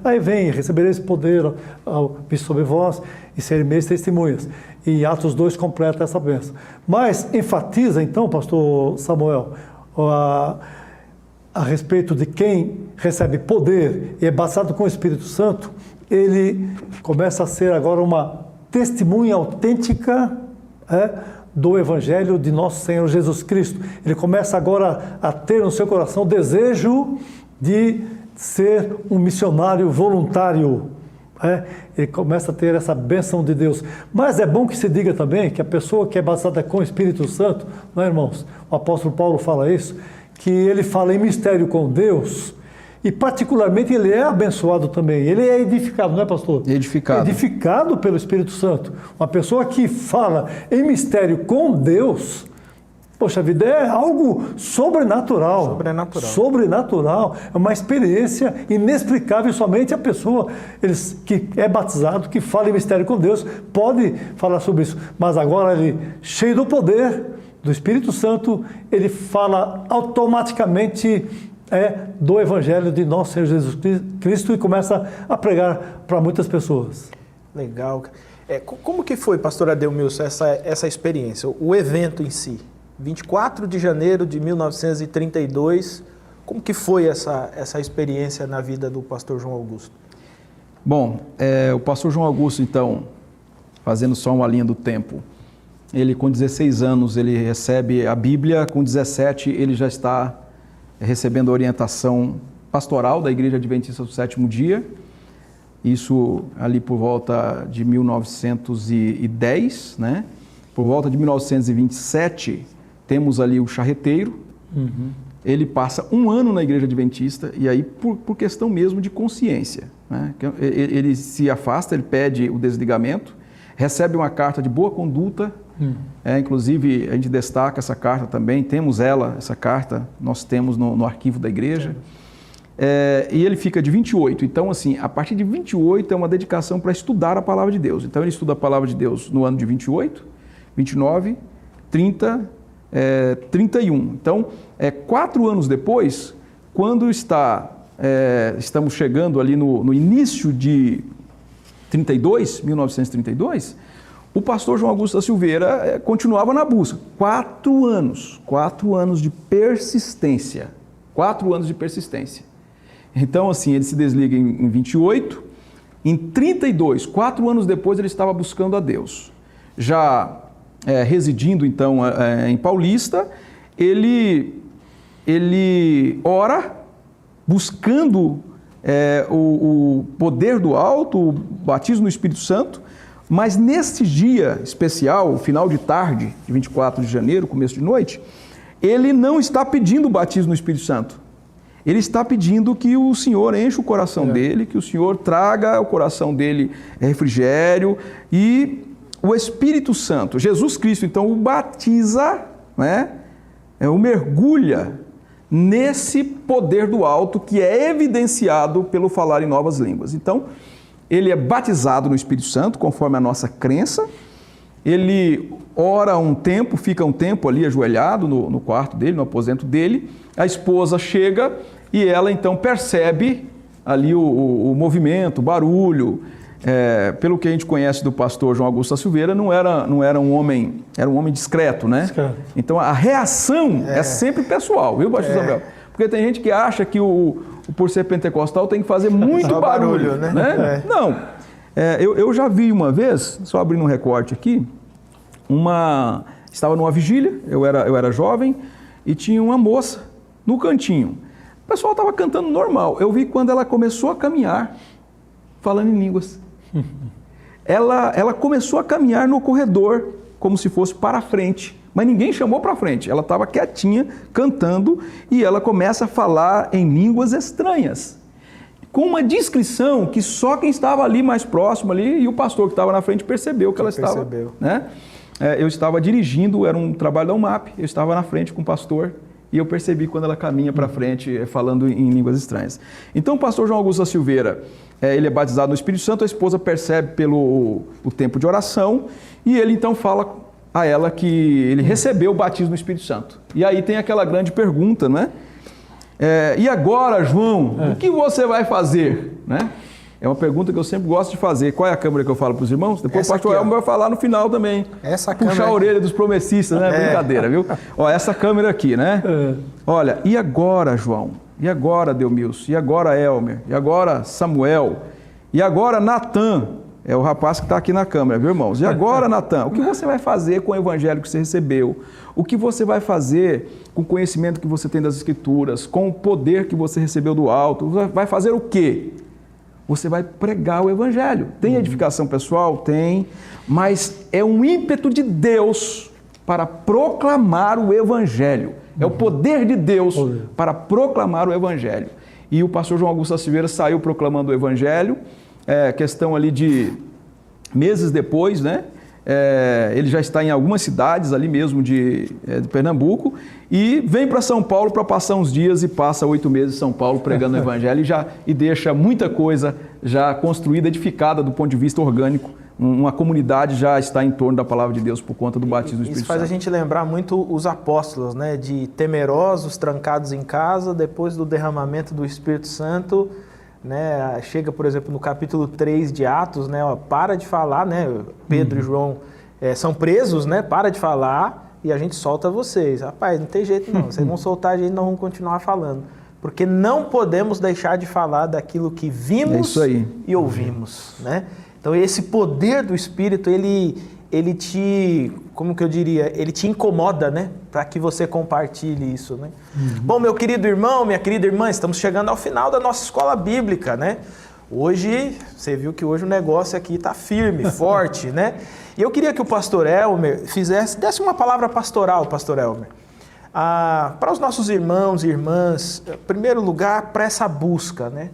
Aí vem: recebereis poder ao vir sobre vós e sereis meus testemunhas. E Atos 2 completa essa bênção. Mas enfatiza então, pastor Samuel, a respeito de quem recebe poder e é batizado com o Espírito Santo, ele começa a ser agora uma testemunha autêntica do Evangelho de nosso Senhor Jesus Cristo. Ele começa agora a ter no seu coração o desejo de ser um missionário voluntário. Ele começa a ter essa bênção de Deus. Mas é bom que se diga também que a pessoa que é batizada com o Espírito Santo, não é, irmãos? O apóstolo Paulo fala isso, que ele fala em mistério com Deus, e particularmente ele é abençoado também. Ele é edificado, não é, pastor? Edificado. Edificado pelo Espírito Santo. Uma pessoa que fala em mistério com Deus, poxa vida, é algo sobrenatural. Sobrenatural. É uma experiência inexplicável. Somente a pessoa que é batizado, que fala em mistério com Deus, pode falar sobre isso. Mas agora ele, cheio do poder do Espírito Santo, ele fala automaticamente do Evangelho de nosso Senhor Jesus Cristo e começa a pregar para muitas pessoas. Legal. Como que foi, pastor Ademilson, essa experiência, o evento em si? 24 de janeiro de 1932, como que foi essa experiência na vida do pastor João Augusto? Bom, o pastor João Augusto, então, fazendo só uma linha do tempo, ele com 16 anos ele recebe a Bíblia, com 17 ele já está recebendo orientação pastoral da Igreja Adventista do Sétimo Dia, isso ali por volta de 1910, né? Por volta de 1927, temos ali o charreteiro, ele passa um ano na Igreja Adventista, e aí por questão mesmo de consciência, né? Ele se afasta, ele pede o desligamento, recebe uma carta de boa conduta Inclusive, a gente destaca essa carta também, temos essa carta, nós temos no arquivo da igreja. E ele fica de 28. Então, assim, a partir de 28 é uma dedicação para estudar a palavra de Deus. Então, ele estuda a palavra de Deus no ano de 28, 29, 30, 31. Então, 4 anos depois, quando estamos chegando ali no início de 1932, o pastor João Augusto da Silveira continuava na busca. 4 anos de persistência. 4 anos de persistência. Então, assim, ele se desliga em 28, em 32, 4 anos depois, ele estava buscando a Deus. Já residindo, então, em Paulista, ele ora, buscando o poder do alto, o batismo no Espírito Santo, mas nesse dia especial, o final de tarde, de 24 de janeiro, começo de noite, ele não está pedindo o batismo no Espírito Santo. Ele está pedindo que o Senhor enche o coração dele, que o Senhor traga ao coração dele refrigério e o Espírito Santo. Jesus Cristo, então, o batiza, o mergulha nesse poder do alto que é evidenciado pelo falar em novas línguas. Então, ele é batizado no Espírito Santo, conforme a nossa crença. Ele ora um tempo, fica um tempo ali ajoelhado no quarto dele, no aposento dele. A esposa chega e ela então percebe ali o movimento, o barulho. Pelo que a gente conhece do pastor João Augusto da Silveira, não era um homem, era um homem discreto, né? Discreto. Então a reação é sempre pessoal, viu, pastor Samuel? Porque tem gente que acha que por ser pentecostal tem que fazer muito barulho, né? Não. Eu já vi uma vez, só abrindo um recorte aqui, estava numa vigília, eu era jovem, e tinha uma moça no cantinho. O pessoal estava cantando normal. Eu vi quando ela começou a caminhar, falando em línguas. Ela começou a caminhar no corredor, como se fosse para frente, mas ninguém chamou para frente. Ela estava quietinha, cantando, e ela começa a falar em línguas estranhas, com uma descrição que só quem estava ali mais próximo ali, e o pastor que estava na frente percebeu que ela estava. Né? Eu estava dirigindo, era um trabalho da UMAP, eu estava na frente com o pastor, e eu percebi quando ela caminha para frente, falando em línguas estranhas. Então o pastor João Augusto da Silveira, ele é batizado no Espírito Santo, a esposa percebe pelo tempo de oração, e ele então fala a ela que ele recebeu o batismo no Espírito Santo. E aí tem aquela grande pergunta, né? E agora, João, o que você vai fazer? Né? É uma pergunta que eu sempre gosto de fazer. Qual é a câmera que eu falo para os irmãos? Depois o pastor Elmo vai falar no final também. Puxar a orelha dos promessistas, né? Brincadeira, viu? Ó, essa câmera aqui, né? Olha, e agora, João? E agora, Delmilson? E agora, Elmer? E agora, Samuel? E agora, Natan? É o rapaz que está aqui na câmera, viu, irmãos? E agora, Natan? O que você vai fazer com o evangelho que você recebeu? O que você vai fazer com o conhecimento que você tem das Escrituras? Com o poder que você recebeu do alto? Vai fazer o quê? Você vai pregar o evangelho. Tem edificação pessoal? Tem. Mas é um ímpeto de Deus para proclamar o evangelho. É o poder de Deus para proclamar o evangelho. E o pastor João Augusto da Silveira saiu proclamando o evangelho. Questão ali de meses depois, né? Ele já está em algumas cidades ali mesmo de Pernambuco e vem para São Paulo para passar uns dias e passa 8 meses em São Paulo pregando o evangelho e deixa muita coisa já construída, edificada do ponto de vista orgânico. Uma comunidade já está em torno da palavra de Deus por conta do batismo do Espírito Santo. Isso faz a gente lembrar muito os apóstolos, né? De temerosos, trancados em casa, depois do derramamento do Espírito Santo, né? Chega, por exemplo, no capítulo 3 de Atos, né? Para de falar, né? Pedro e João são presos, né? Para de falar e a gente solta vocês. Rapaz, não tem jeito não, vocês vão soltar a gente, nós vamos continuar falando. Porque não podemos deixar de falar daquilo que vimos e ouvimos, né? Então esse poder do Espírito, ele te, como que eu diria, ele te incomoda, né? Para que você compartilhe isso, né? Bom, meu querido irmão, minha querida irmã, estamos chegando ao final da nossa escola bíblica, né? Hoje, você viu que hoje o negócio aqui está firme, forte, né? E eu queria que o pastor Elmer desse uma palavra pastoral, pastor Elmer, para os nossos irmãos e irmãs, em primeiro lugar, para essa busca, né?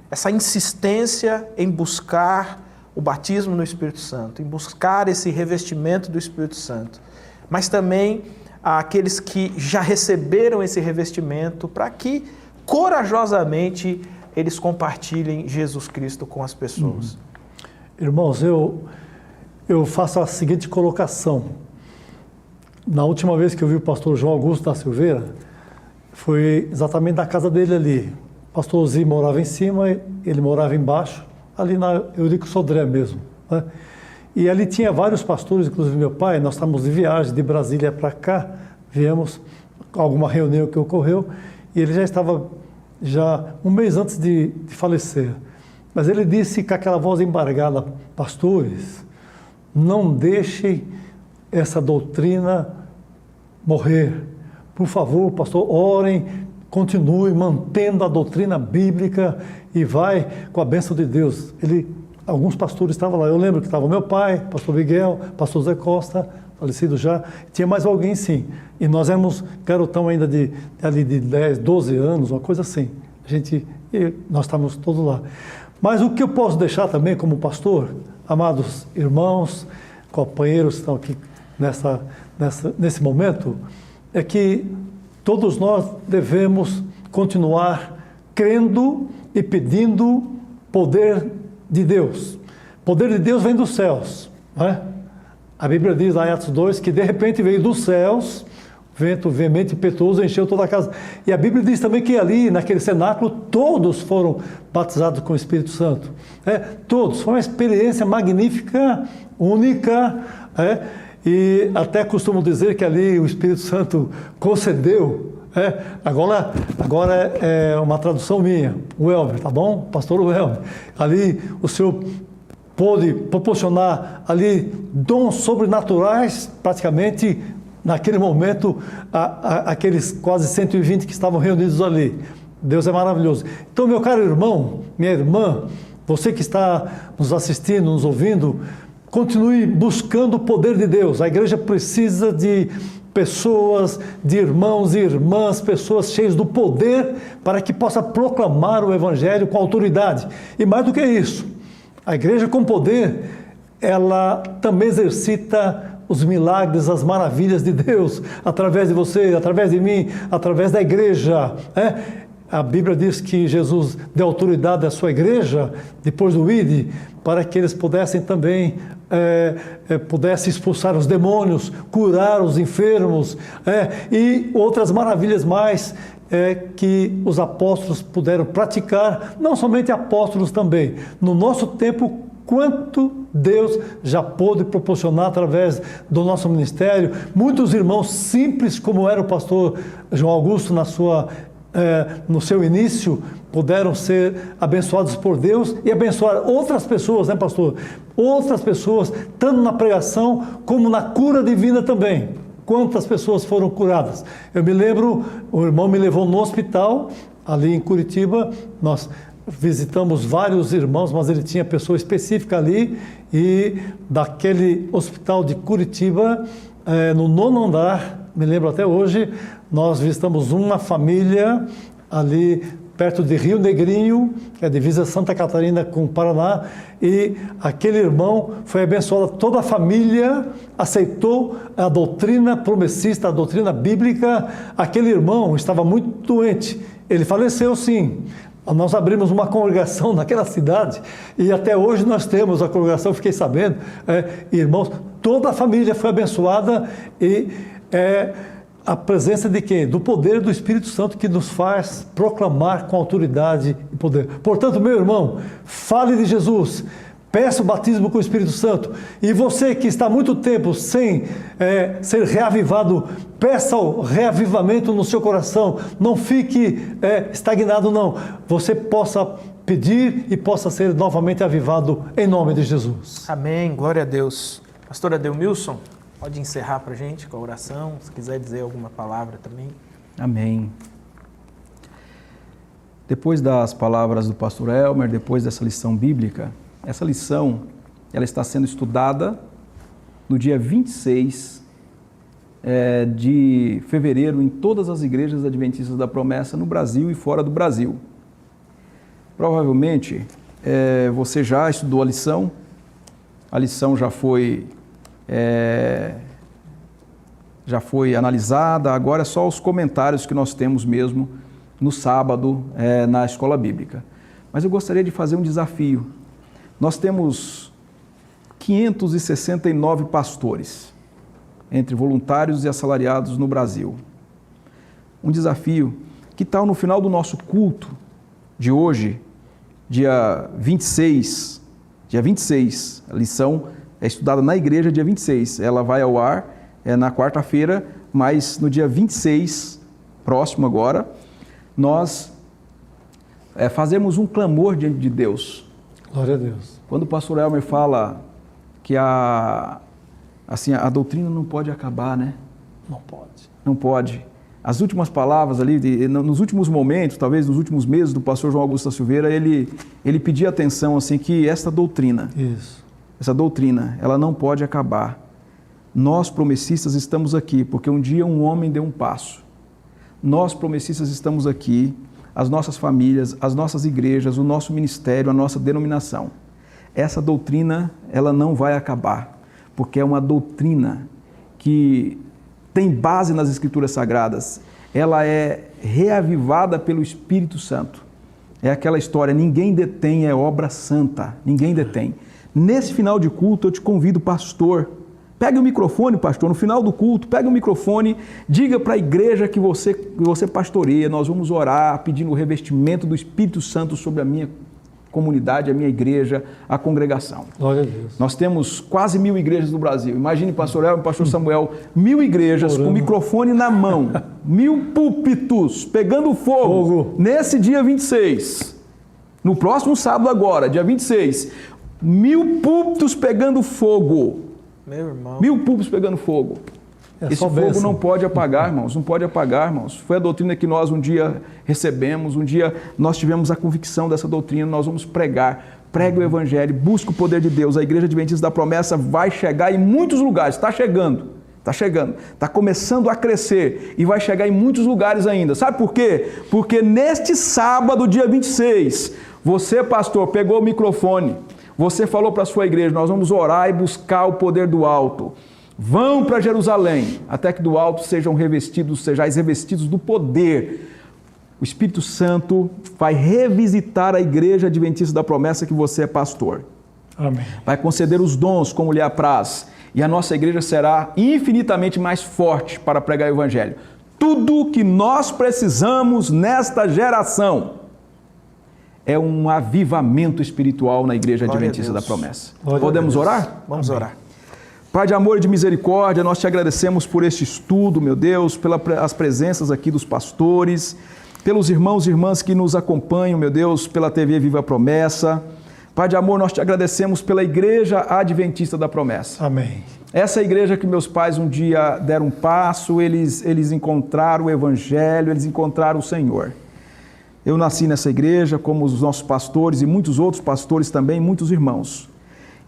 Essa insistência em buscar o batismo no Espírito Santo, em buscar esse revestimento do Espírito Santo, mas também àqueles que já receberam esse revestimento, para que corajosamente eles compartilhem Jesus Cristo com as pessoas. Irmãos, eu faço a seguinte colocação. Na última vez que eu vi o pastor João Augusto da Silveira, foi exatamente na casa dele ali. O pastor Ozi morava em cima, ele morava embaixo, ali na Eurico Sodré mesmo, né? E ali tinha vários pastores, inclusive meu pai. Nós estávamos de viagem de Brasília para cá, viemos a alguma reunião que ocorreu, e ele já estava um mês antes de falecer. Mas ele disse com aquela voz embargada: pastores, não deixem essa doutrina morrer. Por favor, pastor, orem, continue mantendo a doutrina bíblica e vai com a bênção de Deus. Alguns pastores estavam lá. Eu lembro que estava meu pai, pastor Miguel, pastor Zé Costa, falecido já. Tinha mais alguém, sim. E nós éramos garotão ainda de 10, 12 anos, uma coisa assim. Nós estávamos todos lá. Mas o que eu posso deixar também como pastor, amados irmãos, companheiros que estão aqui nesse momento, é que todos nós devemos continuar crendo e pedindo poder de Deus. O poder de Deus vem dos céus, não é? A Bíblia diz lá em Atos 2 que de repente veio dos céus, vento veemente e impetuoso encheu toda a casa. E a Bíblia diz também que ali, naquele cenáculo, todos foram batizados com o Espírito Santo. Todos. Foi uma experiência magnífica, única. E até costumo dizer que ali o Espírito Santo concedeu. Agora é uma tradução minha, o Elmer, tá bom? Pastor Elmer. Ali o Senhor pôde proporcionar ali dons sobrenaturais, praticamente naquele momento, aqueles quase 120 que estavam reunidos ali. Deus é maravilhoso. Então, meu caro irmão, minha irmã, você que está nos assistindo, nos ouvindo, continue buscando o poder de Deus. A igreja precisa de pessoas, de irmãos e irmãs, pessoas cheias do poder para que possa proclamar o Evangelho com autoridade. E mais do que isso, a igreja com poder, ela também exercita os milagres, as maravilhas de Deus, através de você, através de mim, através da igreja. A Bíblia diz que Jesus deu autoridade à sua igreja, depois do Ide, para que eles pudessem também pudessem expulsar os demônios, curar os enfermos, e outras maravilhas mais que os apóstolos puderam praticar, não somente apóstolos também. No nosso tempo, quanto Deus já pôde proporcionar através do nosso ministério. Muitos irmãos simples, como era o pastor João Augusto no seu início, puderam ser abençoados por Deus e abençoar outras pessoas, né, pastor? Outras pessoas, tanto na pregação como na cura divina também. Quantas pessoas foram curadas? Eu me lembro, o irmão me levou no hospital, ali em Curitiba, nós visitamos vários irmãos, mas ele tinha pessoa específica ali, e daquele hospital de Curitiba, no 9º andar, me lembro até hoje, nós visitamos uma família ali perto de Rio Negrinho, que é a divisa Santa Catarina com o Paraná, e aquele irmão foi abençoado, toda a família aceitou a doutrina promessista, a doutrina bíblica. Aquele irmão estava muito doente, ele faleceu sim. Nós abrimos uma congregação naquela cidade e até hoje nós temos a congregação, fiquei sabendo, irmãos, toda a família foi abençoada, e a presença de quem? Do poder do Espírito Santo, que nos faz proclamar com autoridade e poder. Portanto, meu irmão, fale de Jesus, peça o batismo com o Espírito Santo. E você que está há muito tempo sem ser reavivado, peça o reavivamento no seu coração. Não fique estagnado, não. Você possa pedir e possa ser novamente avivado em nome de Jesus. Amém, glória a Deus. Pastor Adelmilson, pode encerrar para a gente com a oração, se quiser dizer alguma palavra também. Amém. Depois das palavras do pastor Elmer, depois dessa lição bíblica, essa lição ela está sendo estudada no dia 26 de fevereiro em todas as igrejas adventistas da promessa no Brasil e fora do Brasil. Provavelmente você já estudou a lição a lição já foi analisada, agora é só os comentários que nós temos mesmo no sábado na escola bíblica. Mas eu gostaria de fazer um desafio. Nós temos 569 pastores, entre voluntários e assalariados no Brasil. Um desafio, que tal no final do nosso culto de hoje, dia 26, a lição é estudada na igreja dia 26, ela vai ao ar na quarta-feira, mas no dia 26, próximo agora, nós fazemos um clamor diante de Deus. Glória a Deus. Quando o pastor Elmer fala que a doutrina não pode acabar, né? Não pode. Não pode. As últimas palavras ali, nos últimos momentos, talvez nos últimos meses do pastor João Augusto da Silveira, ele pedia atenção assim, que essa doutrina, ela não pode acabar. Nós, promessistas, estamos aqui, porque um dia um homem deu um passo. Nós, promessistas, estamos aqui, as nossas famílias, as nossas igrejas, o nosso ministério, a nossa denominação. Essa doutrina, ela não vai acabar, porque é uma doutrina que tem base nas Escrituras Sagradas. Ela é reavivada pelo Espírito Santo. É aquela história, ninguém detém, é obra santa, ninguém detém. Nesse final de culto, eu te convido, pastor, pegue o microfone, pastor, no final do culto, pegue o microfone, diga para a igreja que você pastoreia, nós vamos orar pedindo o revestimento do Espírito Santo sobre a minha comunidade, a minha igreja, a congregação. Glória a Deus. Nós temos quase 1000 igrejas no Brasil. Imagine, pastor Elmer, pastor Samuel, 1000 igrejas com o microfone na mão, 1000 púlpitos pegando fogo. Nesse dia 26, no próximo sábado agora, dia 26, 1000 púlpitos pegando fogo. Meu irmão. 1000 púlpitos pegando fogo. Esse fogo não pode apagar, irmãos, não pode apagar, irmãos. Foi a doutrina que nós um dia recebemos, um dia nós tivemos a convicção dessa doutrina, nós vamos pregar. Pregue o Evangelho, busque o poder de Deus. A Igreja Adventista da Promessa vai chegar em muitos lugares, está chegando, está começando a crescer e vai chegar em muitos lugares ainda. Sabe por quê? Porque neste sábado, dia 26, você, pastor, pegou o microfone, você falou para a sua igreja, nós vamos orar e buscar o poder do alto. Vão para Jerusalém, até que do alto sejais revestidos do poder. O Espírito Santo vai revisitar a Igreja Adventista da Promessa que você é pastor. Amém. Vai conceder os dons como lhe apraz. E a nossa igreja será infinitamente mais forte para pregar o Evangelho. Tudo que nós precisamos nesta geração é um avivamento espiritual na Igreja Adventista da Promessa. Podemos orar? Vamos orar. Pai de amor e de misericórdia, nós te agradecemos por este estudo, meu Deus, pelas presenças aqui dos pastores, pelos irmãos e irmãs que nos acompanham, meu Deus, pela TV Viva a Promessa. Pai de amor, nós te agradecemos pela Igreja Adventista da Promessa. Amém. Essa igreja que meus pais um dia deram um passo, eles encontraram o Evangelho, eles encontraram o Senhor. Eu nasci nessa igreja, como os nossos pastores e muitos outros pastores também, muitos irmãos.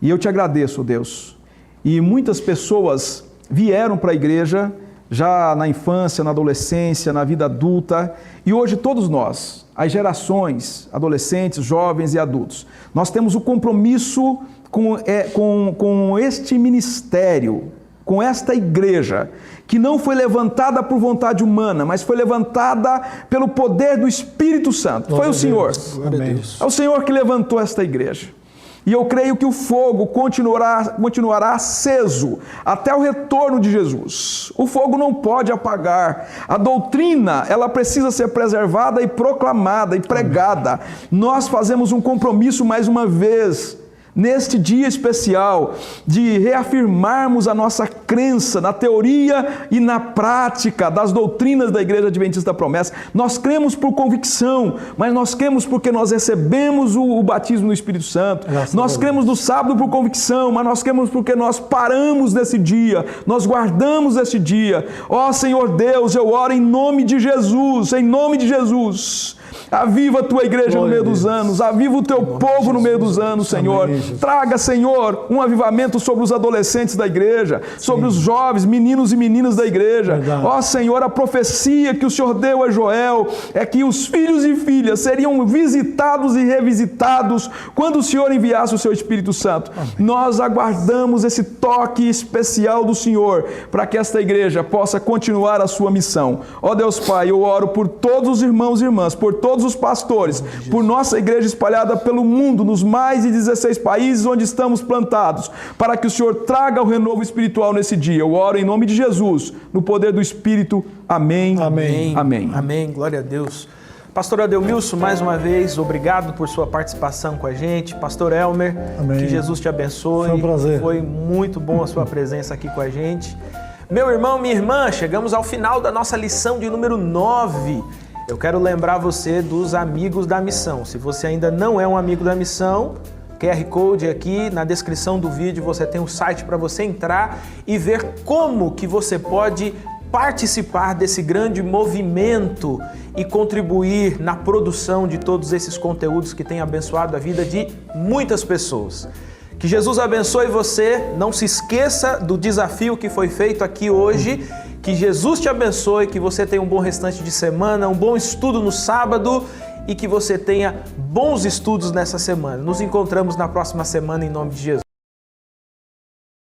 E eu te agradeço, Deus. E muitas pessoas vieram para a igreja já na infância, na adolescência, na vida adulta. E hoje todos nós, as gerações, adolescentes, jovens e adultos, nós temos o compromisso com este ministério, com esta igreja, que não foi levantada por vontade humana, mas foi levantada pelo poder do Espírito Santo. Foi o Senhor. É o Senhor que levantou esta igreja. E eu creio que o fogo continuará aceso até o retorno de Jesus. O fogo não pode apagar. A doutrina, ela precisa ser preservada e proclamada e pregada. Nós fazemos um compromisso mais uma vez, neste dia especial, de reafirmarmos a nossa crença na teoria e na prática das doutrinas da Igreja Adventista da Promessa. Nós cremos por convicção, mas nós cremos porque nós recebemos o batismo no Espírito Santo. Nós cremos no sábado por convicção, mas nós cremos porque nós paramos nesse dia, nós guardamos esse dia. Ó Senhor Deus, eu oro em nome de Jesus, Aviva a tua igreja no meio dos Deus. anos, aviva o teu povo no meio dos anos, Senhor. Amém, Jesus. Traga, Senhor, um avivamento sobre os adolescentes da igreja, sobre os jovens, meninos e meninas da igreja. Verdade. Ó Senhor, a profecia que o Senhor deu a Joel é que os filhos e filhas seriam visitados e revisitados quando o Senhor enviasse o seu Espírito Santo. Amém. Nós aguardamos esse toque especial do Senhor para que esta igreja possa continuar a sua missão. Ó Deus Pai, eu oro por todos os irmãos e irmãs, por todos os pastores, por nossa igreja espalhada pelo mundo, nos mais de 16 países onde estamos plantados, para que o Senhor traga o renovo espiritual nesse dia. Eu oro em nome de Jesus, no poder do Espírito. Amém. Amém. Amém. Amém. Glória a Deus. Pastor Adelmilson, mais uma vez, obrigado por sua participação com a gente. Pastor Elmer, Amém. que Jesus te abençoe. Foi um prazer. Foi muito bom a sua presença aqui com a gente. Meu irmão, minha irmã, chegamos ao final da nossa lição de número 9. Eu quero lembrar você dos amigos da missão. Se você ainda não é um amigo da missão, QR Code aqui na descrição do vídeo, você tem um site para você entrar e ver como que você pode participar desse grande movimento e contribuir na produção de todos esses conteúdos que têm abençoado a vida de muitas pessoas. Que Jesus abençoe você, não se esqueça do desafio que foi feito aqui hoje, que Jesus te abençoe, que você tenha um bom restante de semana, um bom estudo no sábado e que você tenha bons estudos nessa semana. Nos encontramos na próxima semana em nome de Jesus.